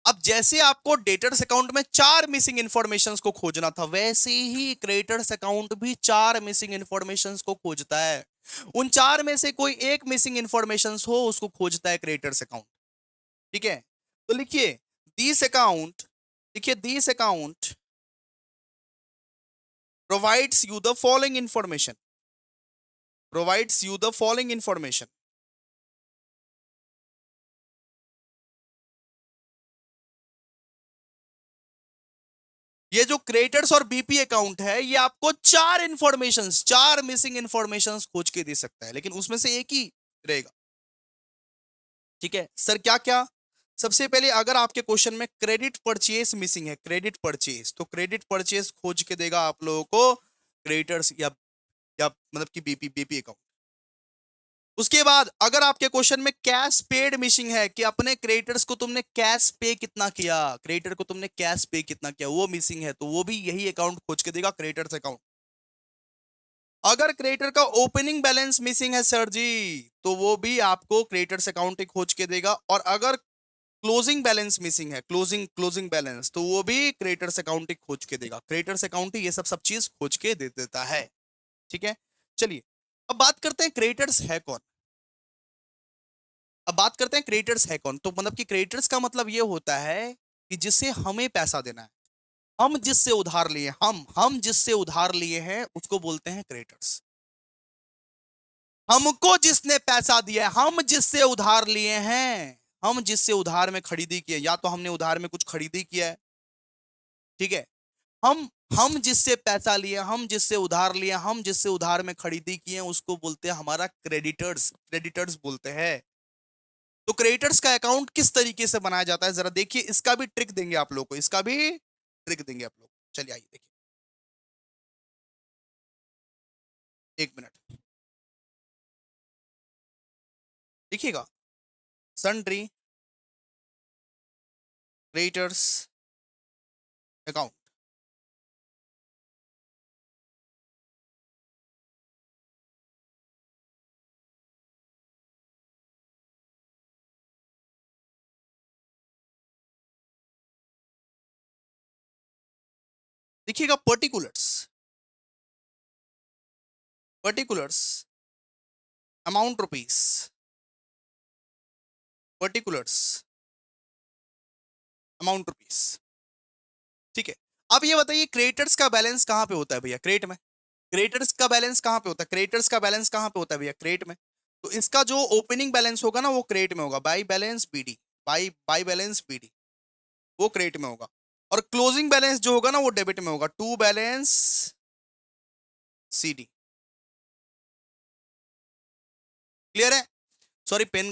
Speaker 1: अब जैसे आपको डेटर्स अकाउंट में 4 मिसिंग इंफॉर्मेशंस को खोजना था, वैसे ही क्रेडिटर्स अकाउंट भी 4 मिसिंग इंफॉर्मेशंस को खोजता है। उन 4 में से कोई एक मिसिंग इंफॉर्मेशंस हो उसको खोजता है क्रेडिटर्स अकाउंट, ठीक है। तो लिखिए दिस अकाउंट, लिखिए this account provides you the following information, provides you the following information। ये जो क्रेडिटर्स और बीपी अकाउंट है ये आपको 4 इंफॉर्मेशंस, 4 मिसिंग इंफॉर्मेशंस खोज के दे सकता है, लेकिन उसमें से एक ही रहेगा, ठीक है। सर क्या क्या, सबसे पहले अगर आपके क्वेश्चन में क्रेडिट परचेस मिसिंग है, क्रेडिट परचेस, तो क्रेडिट परचेस खोज के देगा आप लोगों को क्रेडिटर्स या मतलब कि बीपी बीपी अकाउंट। उसके बाद अगर आपके क्वेश्चन में कैश पेड मिसिंग है कि अपने क्रेडिटर्स को तुमने कैश पे कितना किया, क्रेडिटर को तुमने कैश पे कितना किया, वो मिसिंग है, तो वो भी यही अकाउंट खोज के देगा क्रेडिटर्स अकाउंट। अगर क्रेडिटर का ओपनिंग बैलेंस मिसिंग है सर जी, तो वो भी आपको क्रेडिटर्स अकाउंट ही खोज के देगा। और अगर क्लोजिंग बैलेंस मिसिंग है, क्लोजिंग क्लोजिंग बैलेंस, तो वो भी क्रेडिटर्स अकाउंट ही खोज के देगा, क्रेडिटर्स अकाउंट ही ये सब सब चीज खोज के दे देता है। ठीक है, चलिए अब बात करते हैं क्रेडिटर्स है कौन। अब बात करते हैं क्रेडिटर्स है कौन, तो मतलब कि क्रेडिटर्स का मतलब ये होता है कि जिससे हमें पैसा देना है, हम जिससे उधार लिए, हम जिससे उधार लिए हैं उसको बोलते हैं क्रेडिटर्स। हमको जिसने पैसा दिया है, हम जिससे उधार लिए हैं, हम जिससे उधार में खरीदी की है, या तो हमने उधार में कुछ खरीदी किया है, ठीक है, हम हम जिससे पैसा लिए, हम जिससे उधार लिए, हम जिससे उधार में खरीदी किए हैं उसको बोलते हैं हमारा क्रेडिटर्स, क्रेडिटर्स बोलते हैं। तो क्रेडिटर्स का अकाउंट किस तरीके से बनाया जाता है जरा देखिए, इसका भी ट्रिक देंगे आप लोग को, इसका भी ट्रिक देंगे आप लोग। चलिए आइए देखिए, एक मिनट देखिएगा, सन्ड्री क्रेडिटर्स अकाउंट। देखिएगा, particulars, particulars amount rupees, particulars amount rupees. ठीक है, अब ये बताइए क्रेडिटर्स का बैलेंस कहां पे होता है भैया, क्रेडिट में। क्रेडिटर्स का बैलेंस कहां पे होता है, क्रेडिटर्स का बैलेंस कहां पे होता है भैया, क्रेडिट में। तो इसका जो ओपनिंग बैलेंस होगा ना वो क्रेडिट में होगा, by balance BD, by by balance BD, वो क्रेडिट में होगा। और क्लोजिंग बैलेंस जो होगा ना वो डेबिट में होगा, टू बैलेंस सीडी। क्लियर है। सॉरी पेन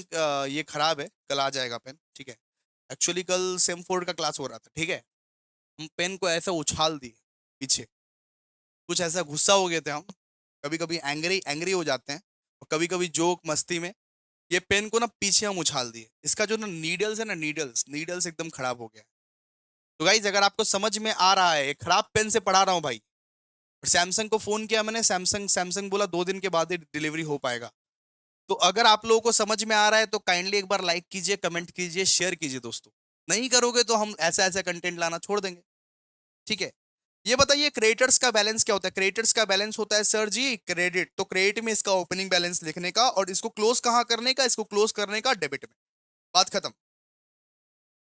Speaker 1: ये खराब है, कल आ जाएगा पेन, ठीक है। एक्चुअली कल सेमफोर्ड का क्लास हो रहा था, ठीक है, हम पेन को ऐसा उछाल दिए पीछे, कुछ ऐसा गुस्सा हो गए थे हम, कभी कभी एंग्री एंग्री हो जाते हैं, और कभी कभी जोक मस्ती में ये पेन को ना पीछे हम उछाल दिए, इसका जो ना नीडल्स है ना, नीडल्स नीडल्स एकदम खराब हो गया। तो गाइज अगर आपको समझ में आ रहा है, एक खराब पेन से पढ़ा रहा हूँ भाई, और सैमसंग को फोन किया मैंने, सैमसंग सैमसंग बोला 2 दिन के बाद ही डिलीवरी हो पाएगा। तो अगर आप लोगों को समझ में आ रहा है तो काइंडली एक बार लाइक कीजिए, कमेंट कीजिए, शेयर कीजिए दोस्तों। नहीं करोगे तो हम ऐसा ऐसा कंटेंट लाना छोड़ देंगे। ठीक है, ये बताइए क्रेडिटर्स का बैलेंस क्या होता है। क्रेडिटर्स का बैलेंस होता है सर जी क्रेडिट, तो क्रेडिट में इसका ओपनिंग बैलेंस लिखने का, और इसको क्लोज कहाँ करने का, इसको क्लोज करने का डेबिट में, बात खत्म।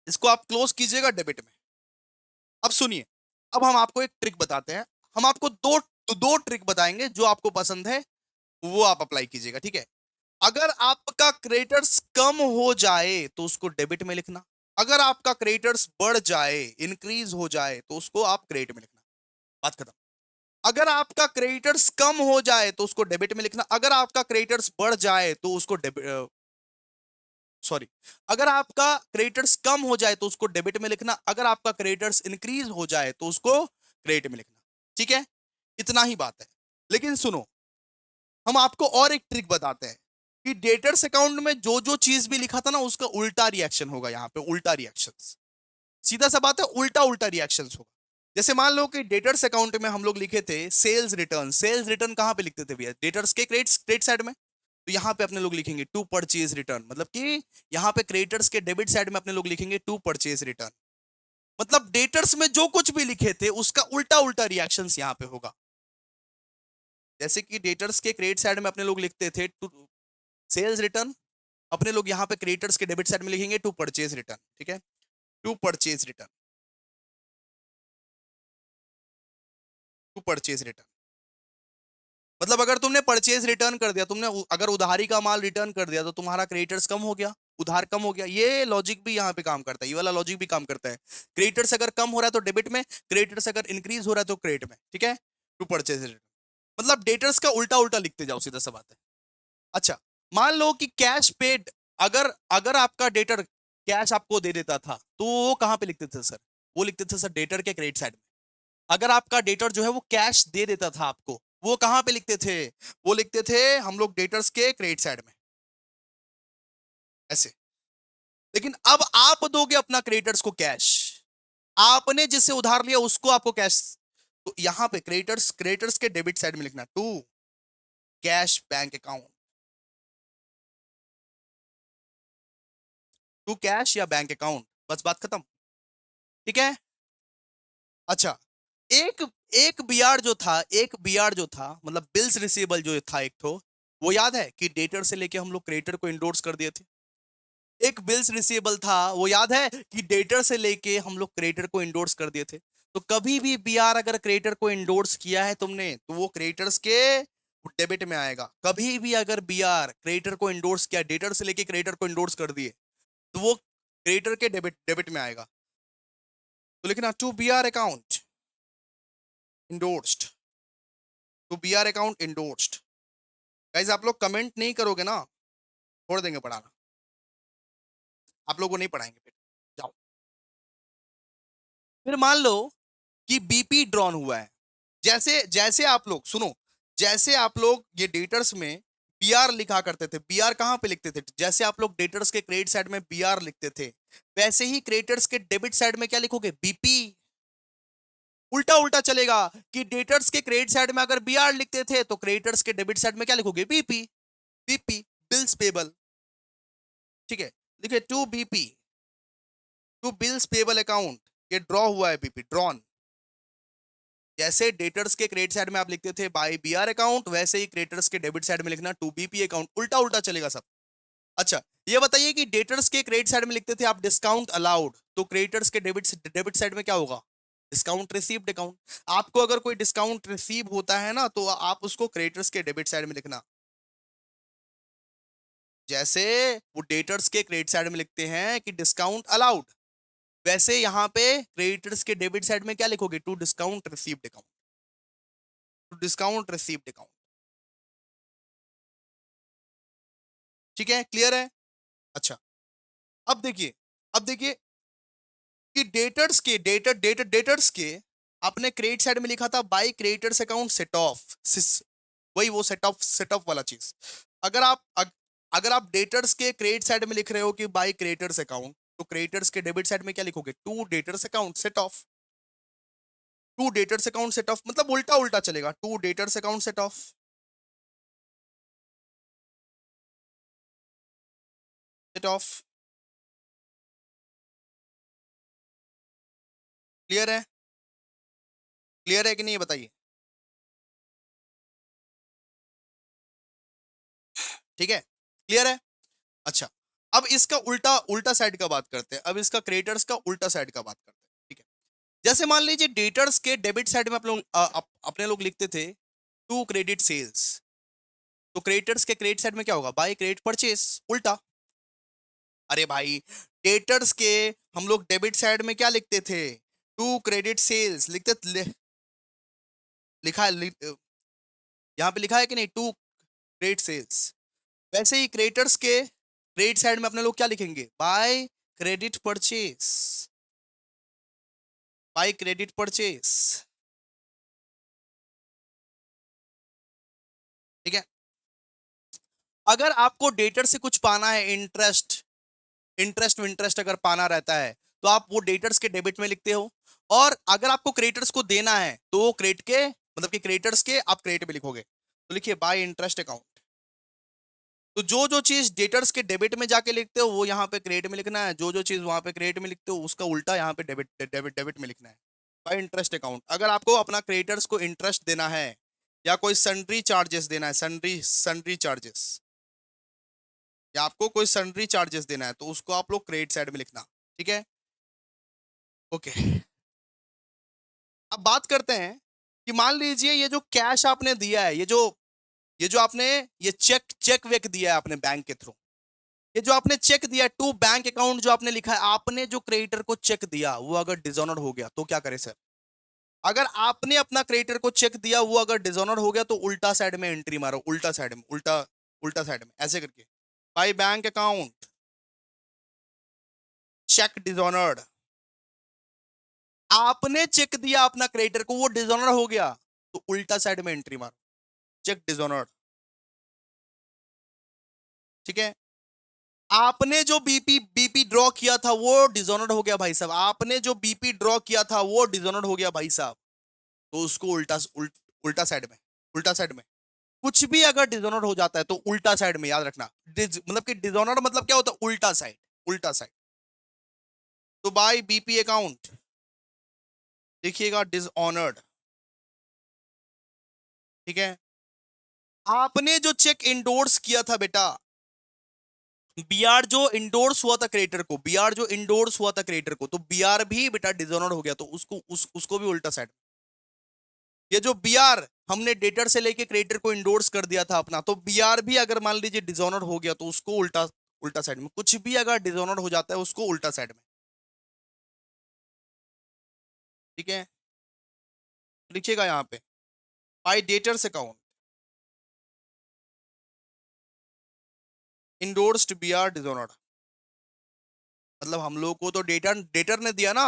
Speaker 1: इसको आप क्लोज कीजिएगा डेबिट में। अब सुनिए, अब हम आपको एक ट्रिक बताते हैं, हम आपको दो ट्रिक बताएंगे, जो आपको पसंद है वो आप अप्लाई कीजिएगा, ठीक है। अगर आपका क्रेडिटर्स कम हो जाए तो उसको डेबिट में लिखना, अगर आपका क्रेडिटर्स बढ़ जाए, इंक्रीज हो जाए, तो उसको आप क्रेडिट में लिखना, बात खत्म। अगर आपका क्रेडिटर्स कम हो जाए तो उसको डेबिट में लिखना, अगर आपका क्रेडिटर्स बढ़ जाए तो उसको डेबिट, सॉरी, अगर आपका क्रेडिटर्स कम हो जाए तो उसको डेबिट में लिखना, अगर आपका क्रेडिटर्स इंक्रीज हो जाए तो उसको क्रेडिट में लिखना। ठीक है, इतना ही बात है। लेकिन सुनो, हम आपको और एक ट्रिक बताते हैं कि डेटर्स अकाउंट में जो जो चीज भी लिखा था ना उसका उल्टा रिएक्शन होगा, यहां पे उल्टा रिएक्शन, सीधा सा बात है, उल्टा उल्टा रिएक्शन होगा। जैसे मान लो कि डेटर्स अकाउंट में हम लोग लिखे थे सेल्स रिटर्न, सेल्स रिटर्न कहां पे लिखते थे भैया, डेटर्स के क्रेडिट साइड में। तो यहाँ पे अपने लोग लिखेंगे टू परचेज रिटर्न, मतलब कि यहाँ पे क्रेडिटर्स के डेबिट साइड में अपने लोग लिखेंगे टू परचेज रिटर्न। मतलब डेटर्स में जो कुछ भी लिखे थे उसका उल्टा उल्टा रिएक्शंस यहाँ पे होगा। जैसे कि डेटर्स के क्रेडिट साइड में अपने लोग लिखते थे टू सेल्स रिटर्न, अपने लोग यहाँ पे क्रेडिटर्स के डेबिट साइड में लिखेंगे टू परचेज रिटर्न, ठीक है, to purchase return, to purchase return. मतलब अगर तुमने परचेज रिटर्न कर दिया, तुमने अगर उधारी का माल रिटर्न कर दिया तो तुम्हारा क्रेडिटर्स कम हो गया, उधार कम हो गया। ये लॉजिक भी यहाँ पे काम करता है, ये वाला लॉजिक भी काम करता है। क्रेडिटर्स अगर कम हो रहा है तो डेबिट में, क्रेडिटर्स अगर इंक्रीज हो रहा है तो क्रेडिट में, ठीक है, टू परचेज रिटर्न। मतलब डेटर्स का उल्टा उल्टा लिखते जाओ, सीधा सा बात है। अच्छा, मान लो कि कैश पेड, अगर अगर आपका डेटर कैश आपको दे देता था तो वो कहां पे लिखते थे सर, वो लिखते थे सर डेटर के क्रेडिट साइड में। अगर आपका डेटर जो है वो कैश दे देता था आपको, वो कहां पे लिखते थे, वो लिखते थे हम लोग डेटर्स के क्रेडिट साइड में, ऐसे। लेकिन अब आप दोगे अपना क्रेडिटर्स को कैश, आपने जिससे उधार लिया उसको आपको कैश, तो यहां पे क्रेडिटर्स क्रेडिटर्स के डेबिट साइड में लिखना to cash bank account. To cash या बैंक अकाउंट, बस बात खत्म। ठीक है। अच्छा, एक एक बीआर जो था, एक बीआर जो था मतलब बिल्स रिसीवेबल जो था एक तो, वो याद है कि डेटर से लेके हम लोग क्रेडिटर को इंडोर्स कर दिए थे। एक बिल्स रिसीवेबल था, वो याद है कि डेटर से लेके हम लोग क्रेडिटर को इंडोर्स कर दिए थे। तो कभी भी बीआर अगर क्रेडिटर को इंडोर्स किया है तुमने, तो वो क्रेडिटर्स के डेबिट में आएगा। कभी भी अगर बीआर क्रेडिटर को इंडोर्स किया, डेटर से लेके क्रेडिटर को इंडोर्स कर दिए, तो वो क्रेडिटर के डेबिट डेबिट में आएगा। तो लिखना to BR account endorsed, to BR account endorsed. Guys आप लोग कमेंट नहीं करोगे ना, छोड़ देंगे पढ़ाना, आप लोगों को नहीं पढ़ाएंगे फिर, जाओ। फिर मान लो कि बीपी ड्रॉन हुआ है। जैसे जैसे आप लोग सुनो, जैसे आप लोग ये डेटर्स में बीआर लिखा करते थे, बीआर कहां पे लिखते थे, जैसे आप लोग डेटर्स के क्रेडिट साइड में बीआर लिखते थे, वैसे ही क्रेडिटर्स के डेबिट साइड में क्या लिखोगे, बीपी। उल्टा उल्टा चलेगा कि डेटर्स के क्रेडिट साइड में अगर बीआर लिखते थे, तो क्रेडिटर्स के डेबिट साइड में क्या लिखोगे, बीपी। BP bills payable. ठीक है, देखिए to BP, to bills payable account, ये ड्रॉ हुआ है, बीपी ड्रॉन। जैसे डेटर्स के क्रेडिट साइड में आप लिखते थे बाय बीआर अकाउंट, वैसे ही क्रेडिटर्स के डेबिट साइड में लिखना टू बीपी अकाउंट। उल्टा उल्टा चलेगा सब। अच्छा, ये बताइए कि डेटर्स के क्रेडिट साइड में लिखते थे आप डिस्काउंट अलाउड, तो क्रेडिटर्स के डेबिट साइड में क्या होगा, डिस्काउंट रिसीव्ड अकाउंट। आपको अगर कोई डिस्काउंट रिसीव होता है ना, तो आप उसको क्रेडिटर्स के डेबिट साइड में लिखना। जैसे वो डेटर्स के क्रेडिट साइड में लिखते हैं कि डिस्काउंट अलाउड, वैसे यहां पे क्रेडिटर्स के डेबिट साइड में क्या लिखोगे, to discount received account, to discount received account. ठीक है, क्लियर है। अच्छा, अब देखिए, अब देखिए कि डेटर्स के आपने क्रेडिट साइड में लिखा था bye creditors account set of, वही वो सेट ऑफ वाला चीज। अगर अगर आप डेटर्स के क्रेडिट साइड में लिख रहे हो कि बाय क्रेडिटर्स अकाउंट, तो क्रेडिटर्स के डेबिट साइड में क्या लिखोगे, to debtors account set off. To debtors account set off मतलब उल्टा उल्टा चलेगा, to debtors account set off, set off. Clear है, क्लियर है कि नहीं, बताइए। ठीक है, क्लियर है। अच्छा, अब इसका उल्टा उल्टा साइड का बात करते हैं, अब इसका क्रेडिटर्स का उल्टा साइड का बात करते हैं। ठीक है, जैसे मान लीजिए डेटर्स के डेबिट साइड में आप लोग अपने लोग लिखते थे टू क्रेडिट सेल्स, तो क्रेडिटर्स के क्रेडिट साइड में क्या होगा, बाय क्रेडिट परचेस, उल्टा। अरे भाई, डेटर्स के हम लोग डेबिट साइड में क्या लिखते थे, टू क्रेडिट सेल्स लिखते लिखा यहाँ पे लिखा है कि नहीं, टू क्रेडिट सेल्स। वैसे ही क्रेडिटर्स के क्रेडिट साइड में अपने लोग क्या लिखेंगे, by credit purchase, by credit purchase. ठीक है, अगर आपको डेटर से कुछ पाना है, इंटरेस्ट, इंटरेस्ट अगर पाना रहता है, तो आप वो डेटर्स के डेबिट में लिखते हो। और अगर आपको क्रेडिटर्स को देना है, तो वो क्रेडिट के मतलब कि क्रेडिटर्स के आप क्रेडिट में लिखोगे, तो लिखिए बाय इंटरेस्ट अकाउंट। तो जो जो चीज डेटर्स के डेबिट में जाके लिखते हो, वो यहाँ पे क्रेडिट में लिखना है, जो जो चीज वहां पे क्रेडिट में लिखते हो, उसका उल्टा यहाँ पे डेबिट डेबिट डेबिट में लिखना है, बाय इंटरेस्ट अकाउंट। अगर आपको अपना क्रेडिटर्स को इंटरेस्ट देना है, या कोई सन्ड्री चार्जेस देना है, सन्ड्री सन्ड्री चार्जेस, या आपको कोई सन्ड्री चार्जेस देना है, तो उसको आप लोग क्रेडिट साइड में लिखना। ठीक है, ओके। अब बात करते हैं कि मान लीजिए ये जो कैश आपने दिया है, ये जो आपने ये चेक चेक वेक दिया है आपने बैंक के थ्रू, ये जो आपने चेक दिया टू बैंक अकाउंट जो आपने लिखा है, आपने जो क्रेडिटर को चेक दिया वो अगर डिसऑनर हो गया, तो क्या करें सर। अगर आपने अपना क्रेडिटर को चेक दिया, वो अगर डिसऑनर हो गया, तो उल्टा साइड में एंट्री मारो, उल्टा साइड में, उल्टा उल्टा साइड में ऐसे करके, by bank account cheque dishonoured. आपने चेक दिया अपना क्रेडिटर को, वो डिसऑनर हो गया, तो उल्टा साइड में एंट्री मारो, चेक डिसऑनर्ड। ठीक है, आपने जो बीपी बीपी ड्रॉ किया था वो डिसऑनर्ड हो गया भाई साहब, आपने जो बीपी ड्रॉ किया था वो डिसऑनर्ड हो गया भाई साहब, तो उसको उल्टा साइड में, उल्टा साइड में। कुछ भी अगर डिसऑनर हो जाता है तो उल्टा साइड में, याद रखना। मतलब कि डिसऑनर मतलब क्या होता है, उल्टा साइड, उल्टा साइड। तो बाय बीपी अकाउंट देखिएगा डिसऑनर्ड, ठीक है। आपने जो चेक इंडोर्स किया था बेटा, बीआर जो इंडोर्स हुआ था क्रेडिटर को, बीआर जो इंडोर्स हुआ था क्रेडिटर को, तो बीआर भी बेटा डिसऑनर्ड हो गया, तो उसको भी उल्टा साइड। ये जो बीआर हमने डेटर से लेके क्रेडिटर को इंडोर्स कर दिया था अपना, तो बीआर भी अगर मान लीजिए डिसऑनर हो गया तो उसको उल्टा उल्टा साइड में, कुछ भी अगर डिसऑनर हो जाता है उसको उल्टा साइड में, ठीक है। लिखिएगा यहाँ पे by debtors account endorsed BR dishonoured, मतलब हम लोग को तो डेटर डेटर ने दिया ना,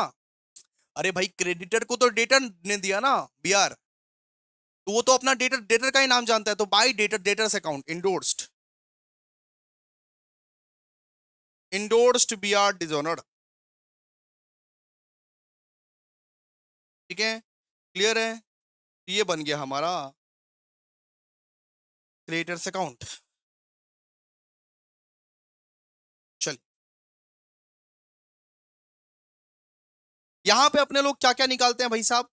Speaker 1: अरे भाई क्रेडिटर को तो डेटर ने दिया ना बीआर, तो वो तो अपना डेटर डेटर का ही नाम जानता है, तो by debtor debtors account endorsed BR dishonoured, ठीक है। क्लियर है, ये बन गया हमारा क्रेडिटर्स अकाउंट। चल यहां पे अपने लोग क्या क्या निकालते हैं भाई साहब,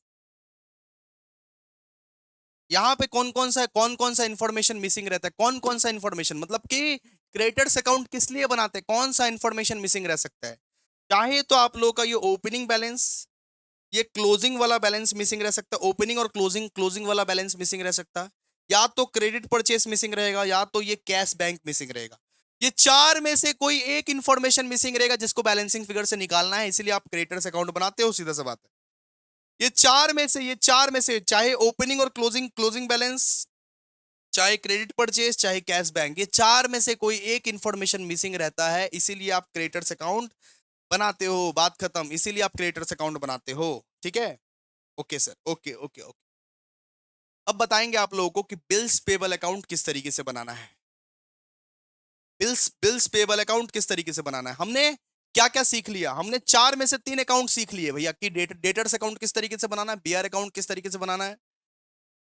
Speaker 1: यहाँ पे कौन कौन सा इंफॉर्मेशन मिसिंग रहता है, कौन कौन सा इंफॉर्मेशन, मतलब कि क्रेडिटर्स अकाउंट किस लिए बनाते हैं, कौन सा इंफॉर्मेशन मिसिंग रह सकता है। चाहे तो आप लोग का ये ओपनिंग बैलेंस, ये क्लोजिंग वाला बैलेंस मिसिंग रह सकता है, ओपनिंग और क्लोजिंग क्लोजिंग वाला बैलेंस मिसिंग रह सकता है, या तो क्रेडिट परचेस मिसिंग रहेगा, या तो ये कैश बैंक मिसिंग रहेगा। ये चार में से कोई एक इंफॉर्मेशन मिसिंग रहेगा जिसको बैलेंसिंग फिगर से निकालना है, इसीलिए आप क्रेडिटर्स अकाउंट बनाते हो, सीधा सा बात है। ये चार में से चाहे ओपनिंग और क्लोजिंग क्लोजिंग बैलेंस, चाहे क्रेडिट परचेस, चाहे कैश बैंक, ये चार में से कोई एक इंफॉर्मेशन मिसिंग रहता है, इसीलिए आप क्रेडिटर्स अकाउंट बनाते हो, बात खत्म, इसीलिए आप क्रेडिटर्स अकाउंट बनाते हो, ठीक है। Okay sir, okay okay okay. अब बताएंगे आप लोगों को कि बिल्स पेबल अकाउंट किस तरीके से बनाना है, बिल्स बिल्स पेबल अकाउंट किस तरीके से बनाना है। हमने क्या क्या सीख लिया, हमने चार में से तीन अकाउंट सीख लिए भैया, कि डेटर्स अकाउंट किस तरीके से बनाना है, बीआर अकाउंट किस तरीके से बनाना है,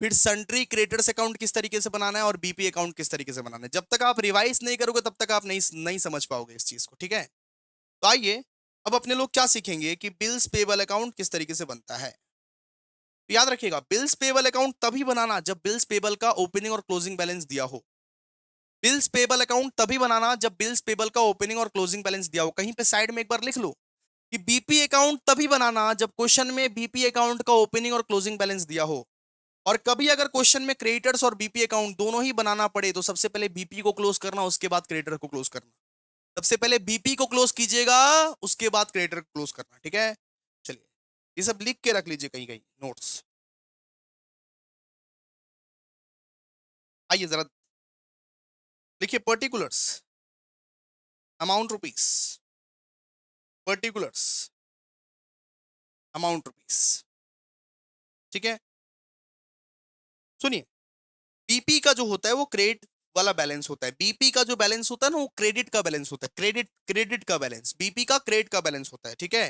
Speaker 1: फिर सन्ट्री क्रेडिटर्स अकाउंट किस तरीके से बनाना है, और बीपी अकाउंट किस तरीके से बनाना है। जब तक आप रिवाइज नहीं करोगे तब तक आप नहीं नहीं समझ पाओगे इस चीज को, ठीक है। तो आइए अब अपने लोग क्या सीखेंगे कि बिल्स पेबल अकाउंट किस तरीके से बनता है। तो याद रखिएगा, बिल्स पेबल अकाउंट तभी बनाना जब बिल्स पेबल का ओपनिंग और क्लोजिंग बैलेंस दिया हो। बिल्स पेबल अकाउंट तभी बनाना जब बिल्स पेबल का ओपनिंग और क्लोजिंग बैलेंस दिया हो। कहीं पे साइड में एक बार लिख लो कि बीपी अकाउंट तभी बनाना जब क्वेश्चन में बीपी अकाउंट का ओपनिंग और क्लोजिंग बैलेंस दिया हो। और कभी अगर क्वेश्चन में क्रेडिटर्स और बीपी अकाउंट दोनों ही बनाना पड़े तो सबसे पहले बीपी को क्लोज करना, उसके बाद क्रेडिटर को क्लोज करना। सबसे पहले बीपी को क्लोज कीजिएगा, उसके बाद क्रेडिटर को क्लोज करना, ठीक है। चलिए ये सब लिख के रख लीजिए कहीं कहीं नोट्स। आइए जरा लिखिए, particulars amount rupees, particulars amount rupees, ठीक है। सुनिए, बीपी का जो होता है वो क्रेडिट वाला बैलेंस होता है, बीपी का जो बैलेंस होता है ना वो क्रेडिट का बैलेंस होता है, क्रेडिट क्रेडिट का बैलेंस, बीपी का क्रेडिट का बैलेंस होता है, ठीक है।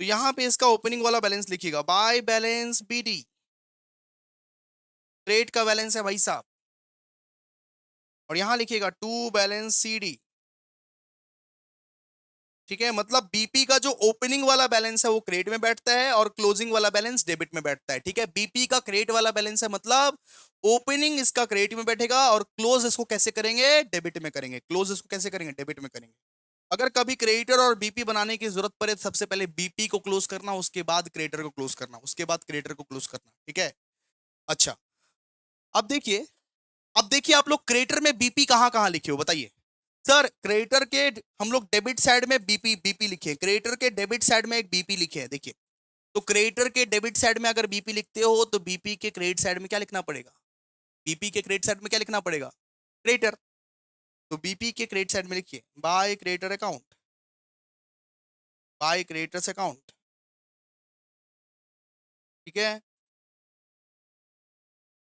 Speaker 1: तो यहां पे इसका ओपनिंग वाला बैलेंस लिखिएगा बाय बैलेंस बीडी, क्रेडिट का बैलेंस है भाई साहब, और यहां लिखिएगा टू बैलेंस सीडी, ठीक है। मतलब बीपी का जो ओपनिंग वाला बैलेंस है वो क्रेडिट में बैठता है और क्लोजिंग वाला बैलेंस डेबिट में बैठता है, ठीक है। बीपी का क्रेडिट वाला बैलेंस है, मतलब ओपनिंग इसका क्रेडिट में बैठेगा और क्लोज इसको कैसे करेंगे, डेबिट में करेंगे, क्लोज इसको कैसे करेंगे, डेबिट में करेंगे। अगर कभी क्रेडिटर और बीपी बनाने की जरूरत पड़े तो सबसे पहले बीपी को क्लोज करना, उसके बाद क्रेडिटर को क्लोज करना, उसके बाद क्रेडिटर को क्लोज करना, ठीक है। अच्छा, अब देखिए, अब देखिए आप लोग क्रेडिटर में बीपी कहां कहां लिखे हो बताइए। सर क्रेडिटर के हम लोग डेबिट साइड में बीपी बीपी लिखे, क्रेडिटर के डेबिट साइड में एक बीपी लिखे हैं, देखिए। तो क्रेडिटर के डेबिट साइड में अगर बीपी लिखते हो तो बीपी के क्रेडिट साइड में क्या लिखना पड़ेगा, बीपी के क्रेडिट साइड में क्या लिखना पड़ेगा, क्रेडिटर। तो बीपी के क्रेडिट साइड में लिखिए by creditor account, by creditors account, ठीक है।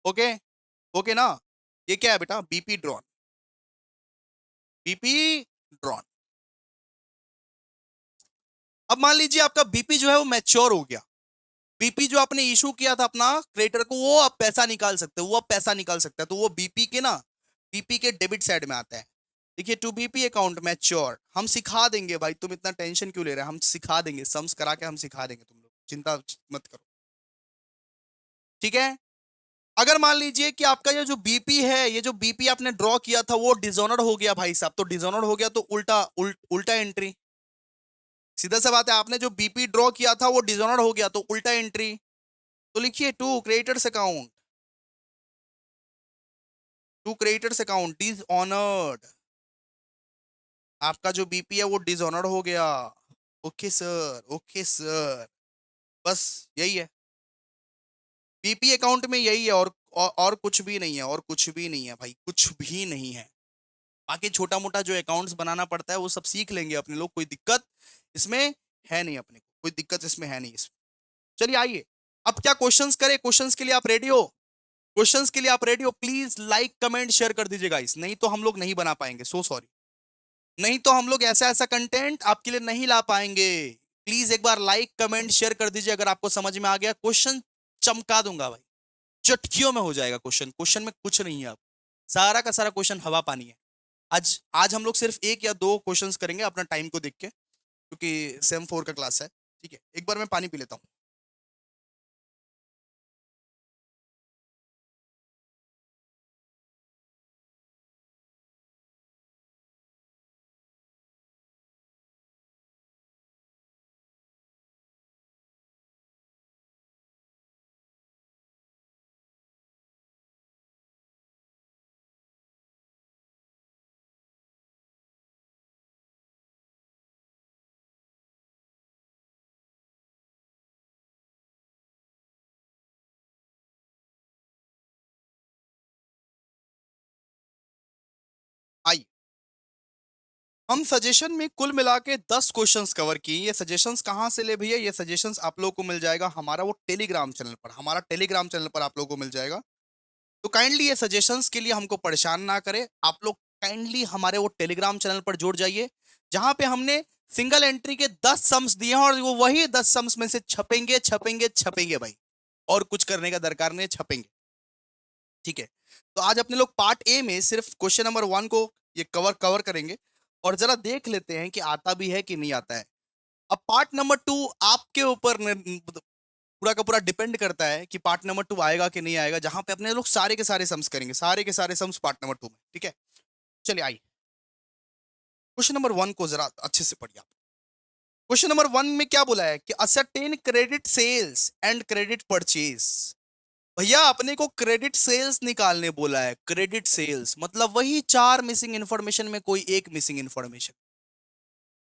Speaker 1: ओके, ओके ना। ये क्या है बेटा, बीपी ड्रॉन, बीपी ड्रॉन। अब मान लीजिए आपका बीपी जो है वो मैच्योर हो गया, बीपी जो आपने इशू किया था अपना क्रेडिटर को, वो अब पैसा निकाल सकते हो, वो अब पैसा निकाल सकता है, तो वो बीपी के ना, बीपी के डेबिट साइड में आता है। देखिए टू बीपी अकाउंट मैच्योर, हम सिखा देंगे भाई, तुम इतना टेंशन क्यों ले रहे हैं, हम सिखा देंगे, सम्स करा के हम सिखा देंगे, तुम लोग चिंता मत करो, ठीक है। अगर मान लीजिए कि आपका ये जो बीपी है, ये जो बीपी आपने ड्रॉ किया था वो डिसऑनर हो गया भाई साहब, तो डिसऑनर हो गया तो उल्टा एंट्री, सीधा सा बात है, आपने जो बीपी ड्रॉ किया था वो डिसऑनर हो गया तो उल्टा एंट्री, तो लिखिए टू क्रेडिटर्स अकाउंट डिसऑनर्ड, आपका जो बीपी है वो डिसऑनर हो गया। ओके सर, ओके सर, बस यही है, बीपी अकाउंट में यही है, और कुछ भी नहीं है, और कुछ भी नहीं है भाई, कुछ भी नहीं है। बाकी छोटा मोटा जो अकाउंट्स बनाना पड़ता है वो सब सीख लेंगे अपने लोग, कोई दिक्कत इसमें है नहीं, अपने को कोई दिक्कत इसमें है नहीं इसमें। चलिए आइए, अब क्या क्वेश्चंस करें, क्वेश्चंस के लिए आप रेडी हो, क्वेश्चंस के लिए आप रेडी हो, प्लीज लाइक कमेंट शेयर कर दीजिएगा इस, नहीं तो हम लोग नहीं बना पाएंगे, सो सॉरी, नहीं तो हम लोग ऐसा ऐसा कंटेंट आपके लिए नहीं ला पाएंगे। प्लीज एक बार लाइक कमेंट शेयर कर दीजिए अगर आपको समझ में आ गया, क्वेश्चन चमका दूंगा भाई, चटकियों में हो जाएगा क्वेश्चन, क्वेश्चन में कुछ नहीं है, अब सारा का सारा क्वेश्चन हवा पानी है। आज आज हम लोग सिर्फ एक या दो क्वेश्चंस करेंगे अपना टाइम को देख के, क्योंकि सेम 4 का क्लास है, ठीक है। एक बार मैं पानी पी लेता हूँ। आई, हम सजेशन में कुल मिला के 10 क्वेश्चंस कवर किए। ये सजेशंस कहाँ से ले भैया, ये सजेशंस आप लोगों को मिल जाएगा हमारा वो टेलीग्राम चैनल पर, हमारा टेलीग्राम चैनल पर आप लोगों को मिल जाएगा। तो काइंडली ये सजेशंस के लिए हमको परेशान ना करें, आप लोग काइंडली हमारे वो टेलीग्राम चैनल पर जुड़ जाइए, जहां पे हमने सिंगल एंट्री के 10 सम्स दिए हैं, और वो वही 10 सम्स में से छपेंगे छपेंगे छपेंगे भाई, और कुछ करने का दरकार नहीं, छपेंगे, ठीक है। तो आज अपने लोग पार्ट ए में सिर्फ क्वेश्चन नंबर 1 को ये कवर करेंगे, और जरा देख लेते हैं कि आता भी है कि नहीं आता है। अब पार्ट नंबर 2 आपके ऊपर पूरा का पूरा डिपेंड करता है कि पार्ट नंबर 2 आएगा कि नहीं आएगा, जहां पे अपने लोग सारे के सारे सम्स करेंगे, सारे के सारे सम्स पार्ट नंबर 2 में, ठीक है। चलिए आइए, क्वेश्चन नंबर 1 को जरा अच्छे से पढ़िए आप। क्वेश्चन नंबर 1 में क्या बोला है कि ascertain credit sales and credit purchase, भैया अपने को क्रेडिट सेल्स निकालने बोला है, क्रेडिट सेल्स मतलब वही 4 मिसिंग इंफॉर्मेशन में कोई एक मिसिंग इंफॉर्मेशन,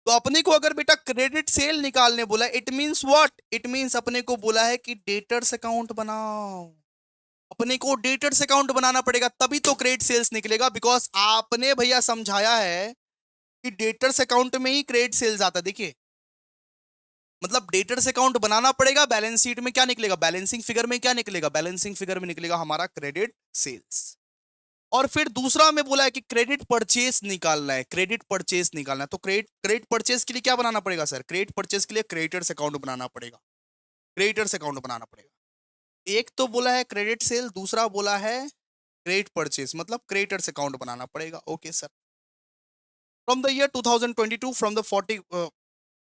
Speaker 1: तो अपने को अगर बेटा क्रेडिट सेल निकालने बोला है, it means what, it means अपने को बोला है कि डेटर्स अकाउंट बनाओ, अपने को डेटर्स अकाउंट बनाना पड़ेगा, तभी तो क्रेडिट सेल्स निकलेगा, बिकॉज आपने भैया समझाया है कि डेटर्स अकाउंट में ही क्रेडिट सेल्स आता है। देखिए मतलब डेटर्स अकाउंट बनाना पड़ेगा, बैलेंस शीट में क्या निकलेगा, बैलेंसिंग फिगर में क्या निकलेगा, बैलेंसिंग फिगर में निकलेगा हमारा क्रेडिट सेल्स। और फिर दूसरा में बोला है कि क्रेडिट परचेस निकालना है, क्रेडिट परचेस निकालना है, तो क्रेडिट परचेस के लिए क्या बनाना पड़ेगा सर, क्रेडिट परचेस के लिए क्रेडिटर्स अकाउंट बनाना पड़ेगा, क्रेडिटर्स अकाउंट बनाना पड़ेगा। एक तो बोला है क्रेडिट सेल, दूसरा बोला है क्रेडिट परचेस, मतलब क्रेडिटर्स अकाउंट बनाना पड़ेगा। Okay sir, from the year 2022 from the 40,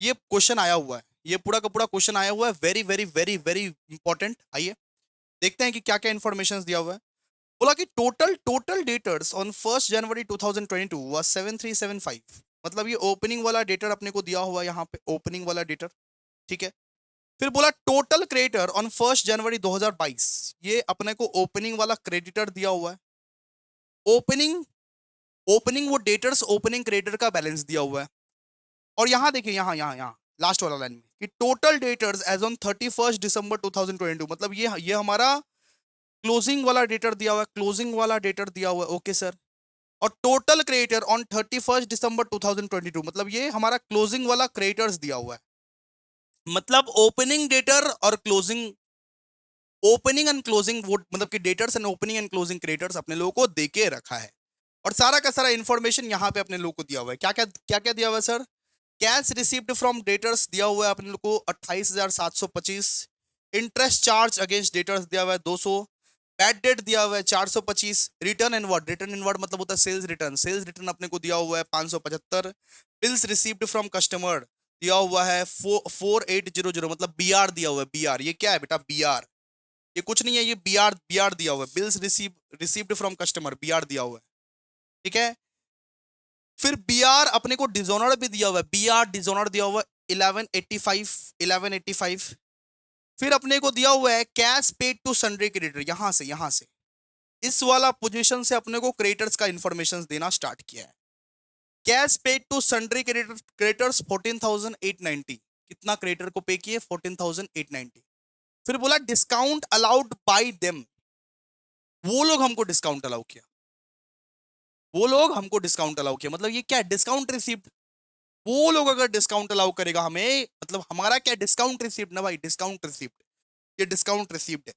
Speaker 1: ये क्वेश्चन आया हुआ है, ये पूरा का पूरा क्वेश्चन आया हुआ है, very very very very important. आइए देखते हैं कि क्या क्या इंफॉर्मेशन दिया हुआ है। बोला कि total debtors on 1 January 2022 was 7375, मतलब ये ओपनिंग वाला डेटर अपने को दिया हुआ है यहाँ पे, ओपनिंग वाला डेटर, ठीक है। फिर बोला टोटल क्रेडिटर ऑन 1 जनवरी 2022, ये अपने को ओपनिंग वाला क्रेडिटर दिया हुआ है, ओपनिंग ओपनिंग वो डेटर्स ओपनिंग क्रेडिटर का बैलेंस दिया हुआ है। और यहाँ देखिए, यहाँ लास्ट वाला लाइन में कि टोटल डेटर्स एज ऑन 31 दिसंबर 2022, मतलब ये हमारा क्लोजिंग वाला डेटर दिया हुआ है, क्लोजिंग वाला डेटर दिया हुआ है। ओके सर, और टोटल क्रेडिटर ऑन 31 दिसंबर 2022, मतलब ये हमारा क्लोजिंग वाला क्रेडिटर्स दिया हुआ है, मतलब ओपनिंग डेटर और क्लोजिंग, ओपनिंग एंड क्लोजिंग वो मतलब कि debtors and opening and closing creditors अपने लोगों को देके रखा है, और सारा का सारा इंफॉर्मेशन यहाँ पे अपने लोगों को दिया हुआ है। क्या क्या दिया हुआ है sir, cash received from debtors दिया हुआ है अपने लोग को 28,725, इंटरेस्ट चार्ज अगेंस्ट डेटर्स दिया हुआ है 200, बैड डेट दिया हुआ है 425, रिटर्न इनवर्ड मतलब होता है सेल्स रिटर्न अपने को दिया हुआ है 575, बिल्स रिसीव्ड फ्रॉम कस्टमर दिया हुआ है 4800 मतलब बीआर दिया हुआ है। बीआर ये क्या है बेटा? बीआर ये कुछ नहीं है, ये बीआर बीआर दिया हुआ है, bills received from customer, BR दिया हुआ है। ठीक है, फिर बीआर अपने को डिजोनर भी दिया हुआ है, बीआर डिजोनर दिया हुआ है 1185। फिर अपने को दिया हुआ है cash paid to sundry creditor, यहां से इस वाला पोजीशन से अपने को क्रेडिटर्स का इंफॉर्मेशन देना स्टार्ट किया है। Cash paid to sundry creditors 14,890, कितना क्रेडिटर को पे किए? 14,890। फिर बोला डिस्काउंट अलाउड बाय देम, वो लोग हमको डिस्काउंट अलाउ किया, वो लोग हमको डिस्काउंट अलाउ किया, मतलब ये क्या है? Discount received. वो लोग अगर डिस्काउंट अलाउ करेगा हमें, मतलब हमारा क्या? डिस्काउंट रिसीव्ड ना भाई, डिस्काउंट रिसीव्ड, ये डिस्काउंट रिसीव्ड है।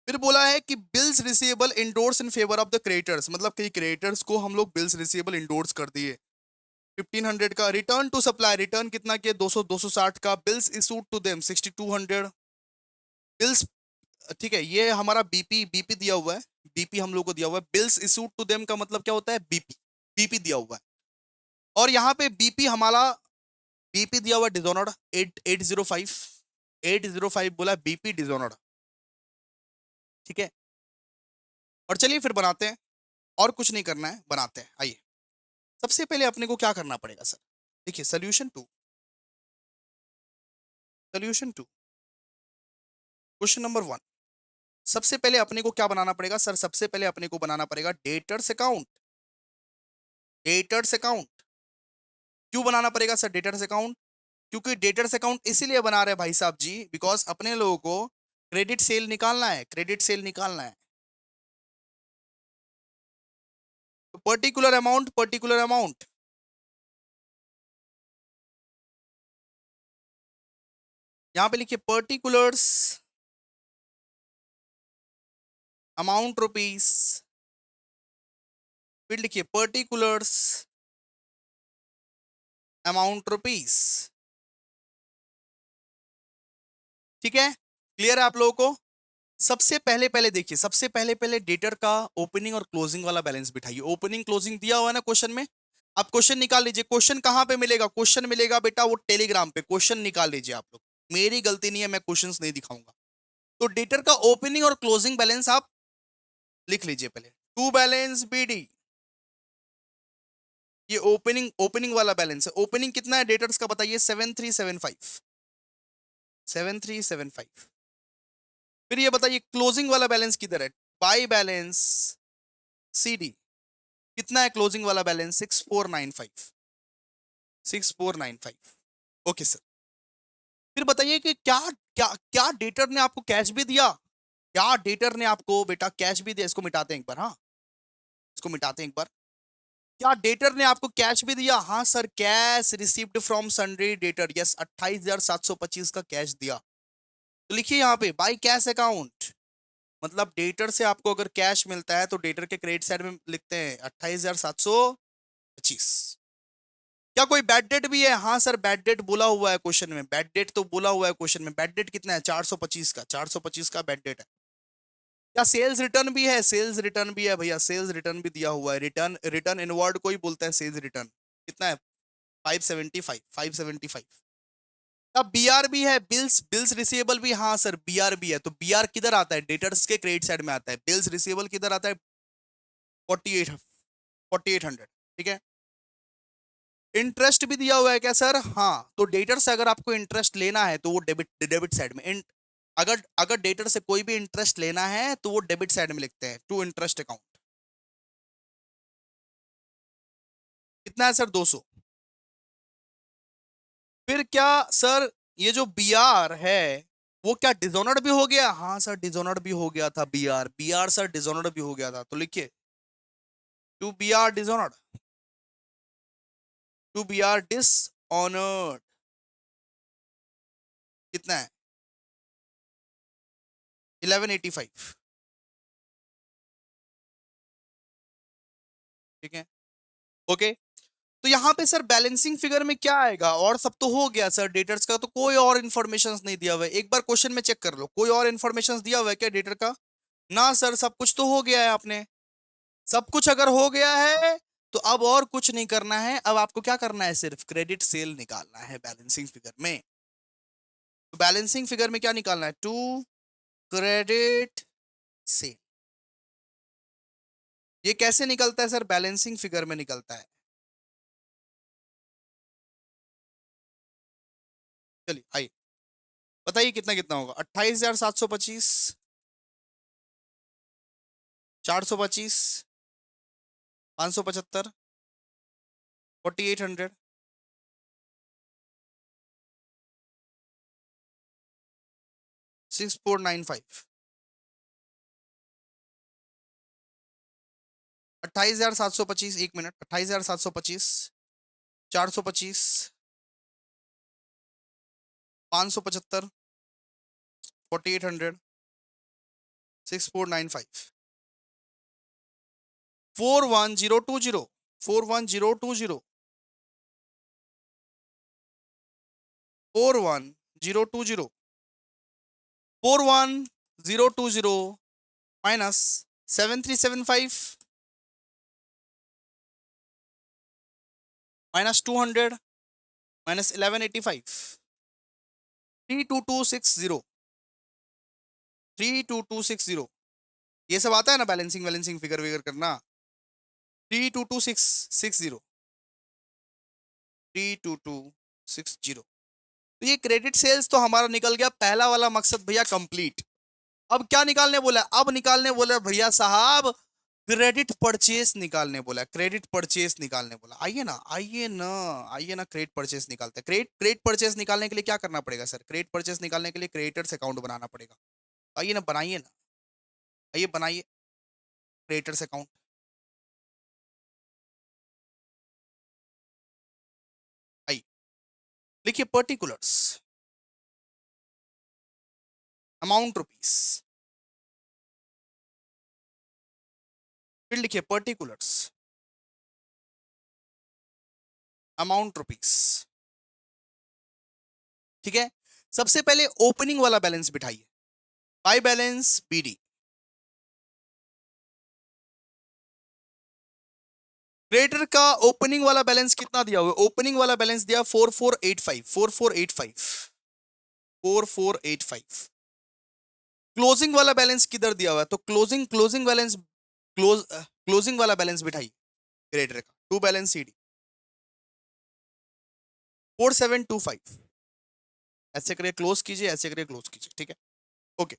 Speaker 1: फिर बोला है कि bills receivable endorse in favour of the creditors, मतलब कई क्रेडिटर्स को हम लोग बिल्स रिसीवेबल इंडोर्स कर दिए। 1500 का रिटर्न टू सप्लाई, रिटर्न कितना किया? 260 का। Bills issued to them 6200 bills. ठीक है, ये हमारा बीपी बीपी दिया हुआ है, बीपी हम लोग को दिया हुआ है। बिल्स इशूड टू देम का मतलब क्या होता है? बीपी, बीपी दिया हुआ है। और यहाँ पे बीपी हमारा, बीपी दिया हुआ डिजोनर्ड 805, 805 बोला बीपी डिजोनर्ड। ठीक है, और चलिए फिर बनाते हैं, और कुछ नहीं करना है, बनाते हैं। आइए, सबसे पहले अपने को क्या करना पड़ेगा सर? देखिए, सोल्यूशन टू क्वेश्चन नंबर 1। सबसे पहले अपने को क्या बनाना पड़ेगा सर? सबसे पहले अपने को बनाना पड़ेगा डेटर्स अकाउंट। डेटर्स अकाउंट क्यों बनाना पड़ेगा सर डेटर्स अकाउंट? क्योंकि डेटर्स अकाउंट इसीलिए बना रहे हैं भाई साहब जी, बिकॉज अपने लोगों को क्रेडिट सेल निकालना है, क्रेडिट सेल निकालना है। तो पर्टिकुलर अमाउंट यहां पे लिखिए, पर्टिकुलर्स अमाउंट रुपीस, फिर लिखिए पर्टिकुलर्स अमाउंट रुपीस। ठीक है, क्लियर है आप लोगों को? सबसे पहले पहले देखिए, सबसे पहले पहले डेटर का ओपनिंग और क्लोजिंग वाला बैलेंस बिठाइए। ओपनिंग क्लोजिंग दिया हुआ है ना क्वेश्चन में, आप क्वेश्चन निकाल लीजिए। क्वेश्चन कहां पे मिलेगा? क्वेश्चन मिलेगा बेटा वो टेलीग्राम पे, क्वेश्चन निकाल लीजिए आप लोग। मेरी गलती नहीं है, मैं क्वेश्चंस नहीं दिखाऊंगा। तो डेटर का ओपनिंग और क्लोजिंग बैलेंस आप लिख लीजिए पहले। टू बैलेंस बीडी, ये ओपनिंग ओपनिंग वाला बैलेंस है। ओपनिंग कितना है डेटर्स का बताइए? 7375, 7375। फिर ये बताइए क्लोजिंग वाला बैलेंस किधर है? बाई बैलेंस सीडी, कितना है क्लोजिंग वाला बैलेंस? 6495, 6495। ओके सर, फिर बताइए कि क्या क्या क्या डेटर ने आपको कैश भी दिया? क्या डेटर ने आपको बेटा कैश भी दिया? इसको मिटाते हैं एक बार, हाँ इसको मिटाते हैं एक बार। क्या डेटर ने आपको कैश भी दिया? हाँ sir, cash received from sundry debtor, yes 28,725 का कैश दिया। तो लिखिए यहाँ पे बाई कैश अकाउंट, मतलब डेटर से आपको अगर कैश मिलता है तो डेटर के क्रेडिट साइड में लिखते हैं 28,725। क्या कोई बैड डेट भी है? हाँ सर, बैड डेट बोला हुआ है क्वेश्चन में, बैड डेट तो बोला हुआ है क्वेश्चन में। बैड डेट कितना है? 425 का, 425 का बैड डेट है। क्या सेल्स रिटर्न भी है? सेल्स रिटर्न भी है भैया, सेल्स रिटर्न भी दिया हुआ है। रिटर्न रिटर्न इनवर्ड को ही बोलते हैं सेल्स रिटर्न। कितना है? 575, 575। अब बीआर भी है, बिल्स बिल्स रिसीवेबल भी, हाँ सर बीआर भी है। तो बीआर किधर आता है? डेटर्स के क्रेडिट साइड में आता है। बिल्स रिसीवेबल किधर आता है? 4800। ठीक है, इंटरेस्ट भी दिया हुआ है क्या सर? हाँ, तो डेटर से अगर आपको इंटरेस्ट लेना है तो वो डेबिट डेबिट साइड में। अगर अगर डेटर से कोई भी इंटरेस्ट लेना है तो वो डेबिट साइड में लिखते हैं, टू इंटरेस्ट अकाउंट। कितना है सर? 200। फिर क्या सर ये जो बीआर है वो क्या डिसऑनर्ड भी हो गया? हाँ सर, डिसऑनर्ड भी हो गया था बीआर, बीआर सर डिसऑनर्ड भी हो गया था। तो लिखिए to BR dishonoured, to BR dishonoured कितना है? 1185। ठीक है, ओके। तो यहाँ पे सर बैलेंसिंग फिगर में क्या आएगा? और सब तो हो गया सर, डेटर्स का तो कोई और इन्फॉर्मेशन नहीं दिया हुआ है। एक बार क्वेश्चन में चेक कर लो, कोई और इन्फॉर्मेशन दिया हुआ है क्या डेटर का? ना सर, सब कुछ तो हो गया है आपने। सब कुछ अगर हो गया है तो अब और कुछ नहीं करना है, अब आपको क्या करना है, सिर्फ क्रेडिट सेल निकालना है बैलेंसिंग फिगर में। तो बैलेंसिंग फिगर में क्या निकालना है, टू क्रेडिट सेल। ये कैसे निकलता है सर, बैलेंसिंग फिगर में निकलता है। चलिए आइए बताइए कितना कितना होगा, 28,725, 425, 575, 4800, 6495। 28,725, एक मिनट, 28,725, 425, 575, 4800, 6495, 41020, 41020, 41020, 41020 माइनस 7375 माइनस 200 माइनस 1185, 32260, 32260। ये सब आता है ना बैलेंसिंग बैलेंसिंग फिगर विगर करना। 32260, 32260। तो ये क्रेडिट सेल्स तो हमारा निकल गया, पहला वाला मकसद भैया कंप्लीट। अब क्या निकालने बोला है? अब निकालने बोला है भैया साहब क्रेडिट परचेस निकालने बोला है, क्रेडिट परचेस निकालने बोला। आइए ना, आइए ना, आइए ना, क्रेडिट परचेस निकालते हैं। क्रेडिट परचेस निकालने के लिए क्या करना पड़ेगा सर, क्रेडिट परचेस निकालने के लिए क्रेडिटर्स अकाउंट बनाना पड़ेगा। आइए ना, बनाइए ना, आइए बनाइए क्रेडिटर्स अकाउंट। आइए लिखिए पर्टिकुलर्स, अमाउंट रुपीस, फिर लिखिए पर्टिकुलर्स, अमाउंट रुपीस। ठीक है, सबसे पहले ओपनिंग वाला बैलेंस बिठाइए, बाय बैलेंस बीडी। क्रेडिटर का ओपनिंग वाला बैलेंस कितना दिया हुआ है, ओपनिंग वाला बैलेंस दिया 4485, 4485, 4485। क्लोजिंग वाला बैलेंस किधर दिया हुआ है, तो क्लोजिंग क्लोजिंग बैलेंस, क्लोजिंग वाला बैलेंस बिठाइए क्रेडिटर का, टू बैलेंस सीडी 4725। ऐसे करिए क्लोज कीजिए, ऐसे करिए क्लोज कीजिए, ठीक है, ओके।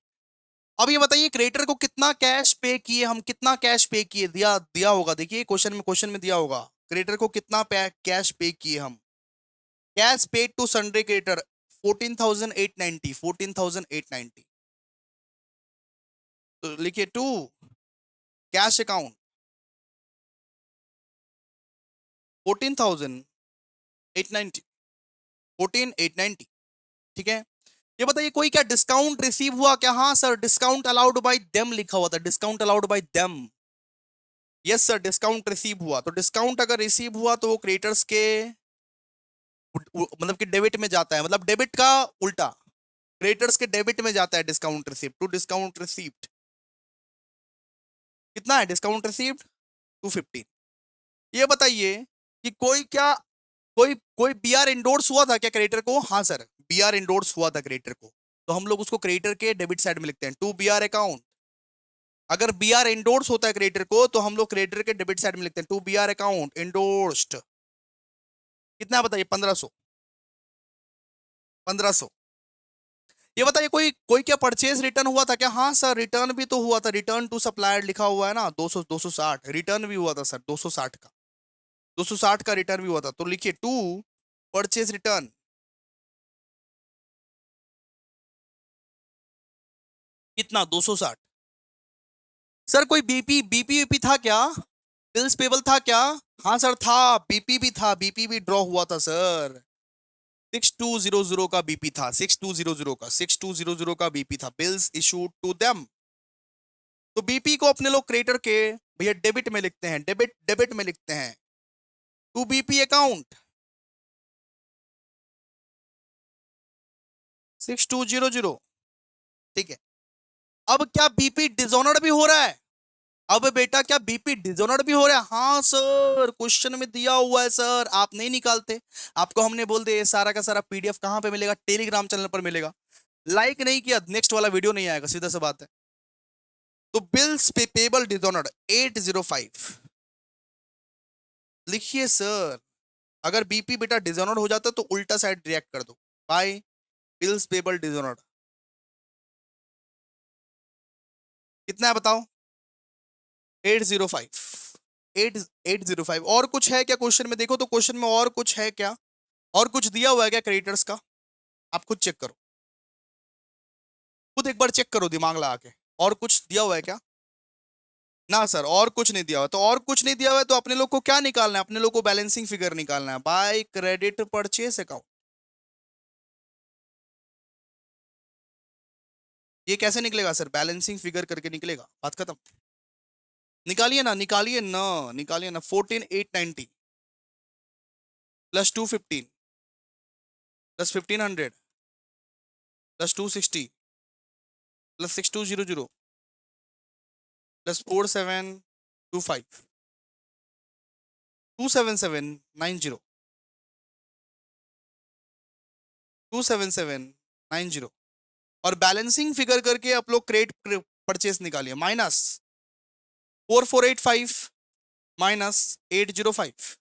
Speaker 1: अब ये बताइए क्रेडिटर को कितना कैश पे किए हम, कितना कैश पे किए, दिया दिया होगा, देखिए क्वेश्चन में दिया होगा क्रेडिटर को कितना कैश पे किए हम। Cash paid to sundry creditor 14,890, 14,890। तो लिखिए टू कैश अकाउंट 14,890, 14,890। ठीक है, ये बताइए कोई क्या डिस्काउंट रिसीव हुआ क्या, हाँ sir discount allowed by them लिखा हुआ था, discount allowed by them. Yes sir, discount receive हुआ, तो डिस्काउंट अगर रिसीव हुआ तो वो क्रेडिटर्स के मतलब कि डेबिट में जाता है, मतलब डेबिट का उल्टा, क्रेडिटर्स के डेबिट में जाता है discount receive, to discount received. कितना है डिस्काउंट रिसीव्ड, 215। ये बताइए कि कोई क्या, कोई कोई बीआर इंडोर्स हुआ था क्या क्रेडिटर को, हाँ सर बीआर इंडोर्स हुआ था क्रेडिटर को, तो हम लोग उसको क्रेडिटर के डेबिट साइड में लिखते हैं, टू बीआर अकाउंट। अगर बीआर इंडोर्स होता है क्रेडिटर को तो हम लोग क्रेडिटर के डेबिट साइड में लिखते हैं, टू बीआर अकाउंट इंडोर्स्ड। कितना बताइए, 1500, 1500। ये बताइए कोई कोई क्या परचेज रिटर्न हुआ था क्या, हाँ सर रिटर्न भी तो हुआ था, रिटर्न टू सप्लायर लिखा हुआ है ना, 200, 260 रिटर्न भी हुआ था सर, 260 का, 260 का रिटर्न भी हुआ था, तो लिखिए टू परचेज रिटर्न। कितना, 260। सर कोई बीपी बीपी वीपी था क्या, बिल्स पेबल था क्या, हाँ सर था, बीपी भी था, बीपी भी ड्रॉ हुआ था सर, 6200 का बीपी था, 6200 का, 6200 का बीपी था, बिल्स इशूड टू देम। तो बीपी को अपने लोग क्रेडिटर के भैया डेबिट में लिखते हैं, डेबिट डेबिट में लिखते हैं, टू बीपी अकाउंट 6200। ठीक है, अब क्या बीपी डिसऑनर्ड भी हो रहा है? अब बेटा क्या बीपी डिसऑनर्ड भी हो रहा है? हाँ सर, क्वेश्चन में दिया हुआ है सर, आप नहीं निकालते। आपको हमने बोल दिया सारा का सारा पीडीएफ कहां पे मिलेगा? टेलीग्राम चैनल पर मिलेगा। लाइक नहीं किया, नेक्स्ट वाला वीडियो नहीं आएगा, सीधा सा बात है। तो बिल्स पेबल डिसऑनर्ड 805 लिखिए सर। अगर बीपी बेटा डिसऑनर्ड हो जाता तो उल्टा साइड रिएक्ट कर दो, बाय बिल्स पेबल डिसऑनर्ड। कितना है बताओ? 805। 805। और कुछ है क्या क्वेश्चन में? देखो तो क्वेश्चन में और कुछ है क्या? और कुछ दिया हुआ है क्या क्रेडिटर्स का? आप खुद चेक करो, खुद एक बार चेक करो दिमाग लगा के। और कुछ दिया हुआ है क्या? ना सर, और कुछ नहीं दिया हुआ। तो और कुछ नहीं दिया हुआ है तो अपने लोग को क्या निकालना है? अपने लोग को बैलेंसिंग फिगर निकालना है, बाय क्रेडिट परचेस अकाउंट। ये कैसे निकलेगा सर? बैलेंसिंग फिगर करके निकलेगा, बात खत्म। निकालिए ना, निकालिए ना, निकालिए ना। 14,890 plus 215 plus 1,500 plus 260 plus 6,200 plus 4,725 27790 27790। और बैलेंसिंग फिगर करके आप लोग क्रेडिट परचेस निकालिए। Minus 4,485 minus 805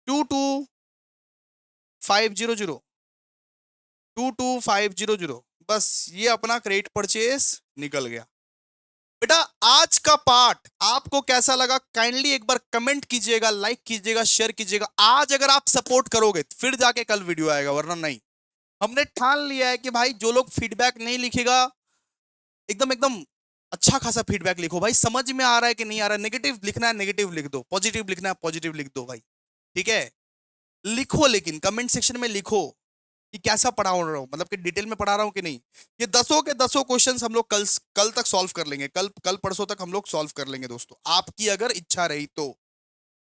Speaker 1: 22,500 22,500। बस ये अपना क्रेडिट परचेस निकल गया। बेटा आज का पार्ट आपको कैसा लगा? काइंडली एक बार कमेंट कीजिएगा, लाइक कीजिएगा, शेयर कीजिएगा। आज अगर आप सपोर्ट करोगे फिर जाके कल वीडियो आएगा, वरना नहीं। हमने ठान लिया है कि भाई जो लोग फीडबैक नहीं लिखेगा, एकदम एकदम अच्छा खासा फीडबैक लिखो भाई। समझ में आ रहा है कि नहीं आ रहा है? नेगेटिव लिखना है नेगेटिव लिख दो, पॉजिटिव लिखना है पॉजिटिव लिख दो भाई, ठीक है? लिखो, लेकिन कमेंट सेक्शन में लिखो कि कैसा पढ़ा रहा हूं, मतलब कि डिटेल में पढ़ा रहा हूं कि नहीं। ये 10 के 10 क्वेश्चंस हम लोग कल कल तक सॉल्व कर लेंगे। कल कल परसों तक हम लोग सॉल्व कर लेंगे दोस्तों, आपकी अगर इच्छा रही तो।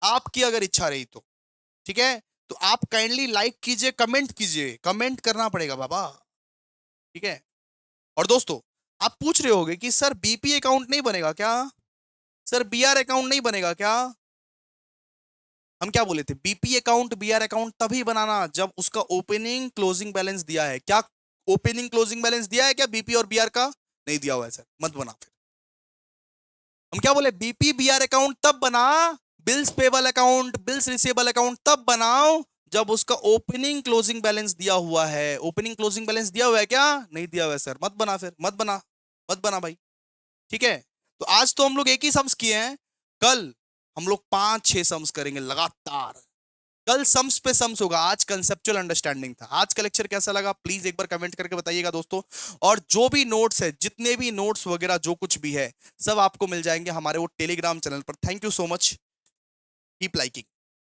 Speaker 1: आपकी अगर इच्छा रही तो, ठीक है? तो आप काइंडली लाइक कीजिए, कमेंट कीजिए, कमेंट करना पड़ेगा बाबा, ठीक है? और दोस्तों आप पूछ रहे होगे कि सर बीपी अकाउंट नहीं बनेगा क्या? सर बीआर अकाउंट नहीं बनेगा क्या? हम क्या बोले थे? बीपी अकाउंट बीआर अकाउंट तभी बनाना जब उसका ओपनिंग क्लोजिंग बैलेंस दिया है। क्या ओपनिंग क्लोजिंग बैलेंस दिया है क्या बीपी और बीआर का? नहीं दिया हुआ है सर, मत बना फिर। हम क्या बोले? बीपी बीआर अकाउंट तब बना, bills payable account bills receivable account तब बनाओ जब उसका ओपनिंग क्लोजिंग बैलेंस दिया हुआ है। ओपनिंग क्लोजिंग बैलेंस दिया हुआ है क्या? नहीं दिया हुआ है सर, मत बना फिर, मत बना, मत बना भाई, ठीक है? तो आज तो हम लोग एक ही सम्स किए हैं, कल हम लोग 5-6 सम्स करेंगे लगातार। कल सम्स पे सम्स होगा, आज कंसेप्चुअल अंडरस्टैंडिंग था। आज का लेक्चर कैसा लगा प्लीज एक बार कमेंट करके बताइएगा दोस्तों। और जो भी नोट्स है, जितने भी नोट्स वगैरह जो कुछ भी है, सब आपको मिल जाएंगे हमारे वो टेलीग्राम चैनल पर। Thank you so much, keep liking.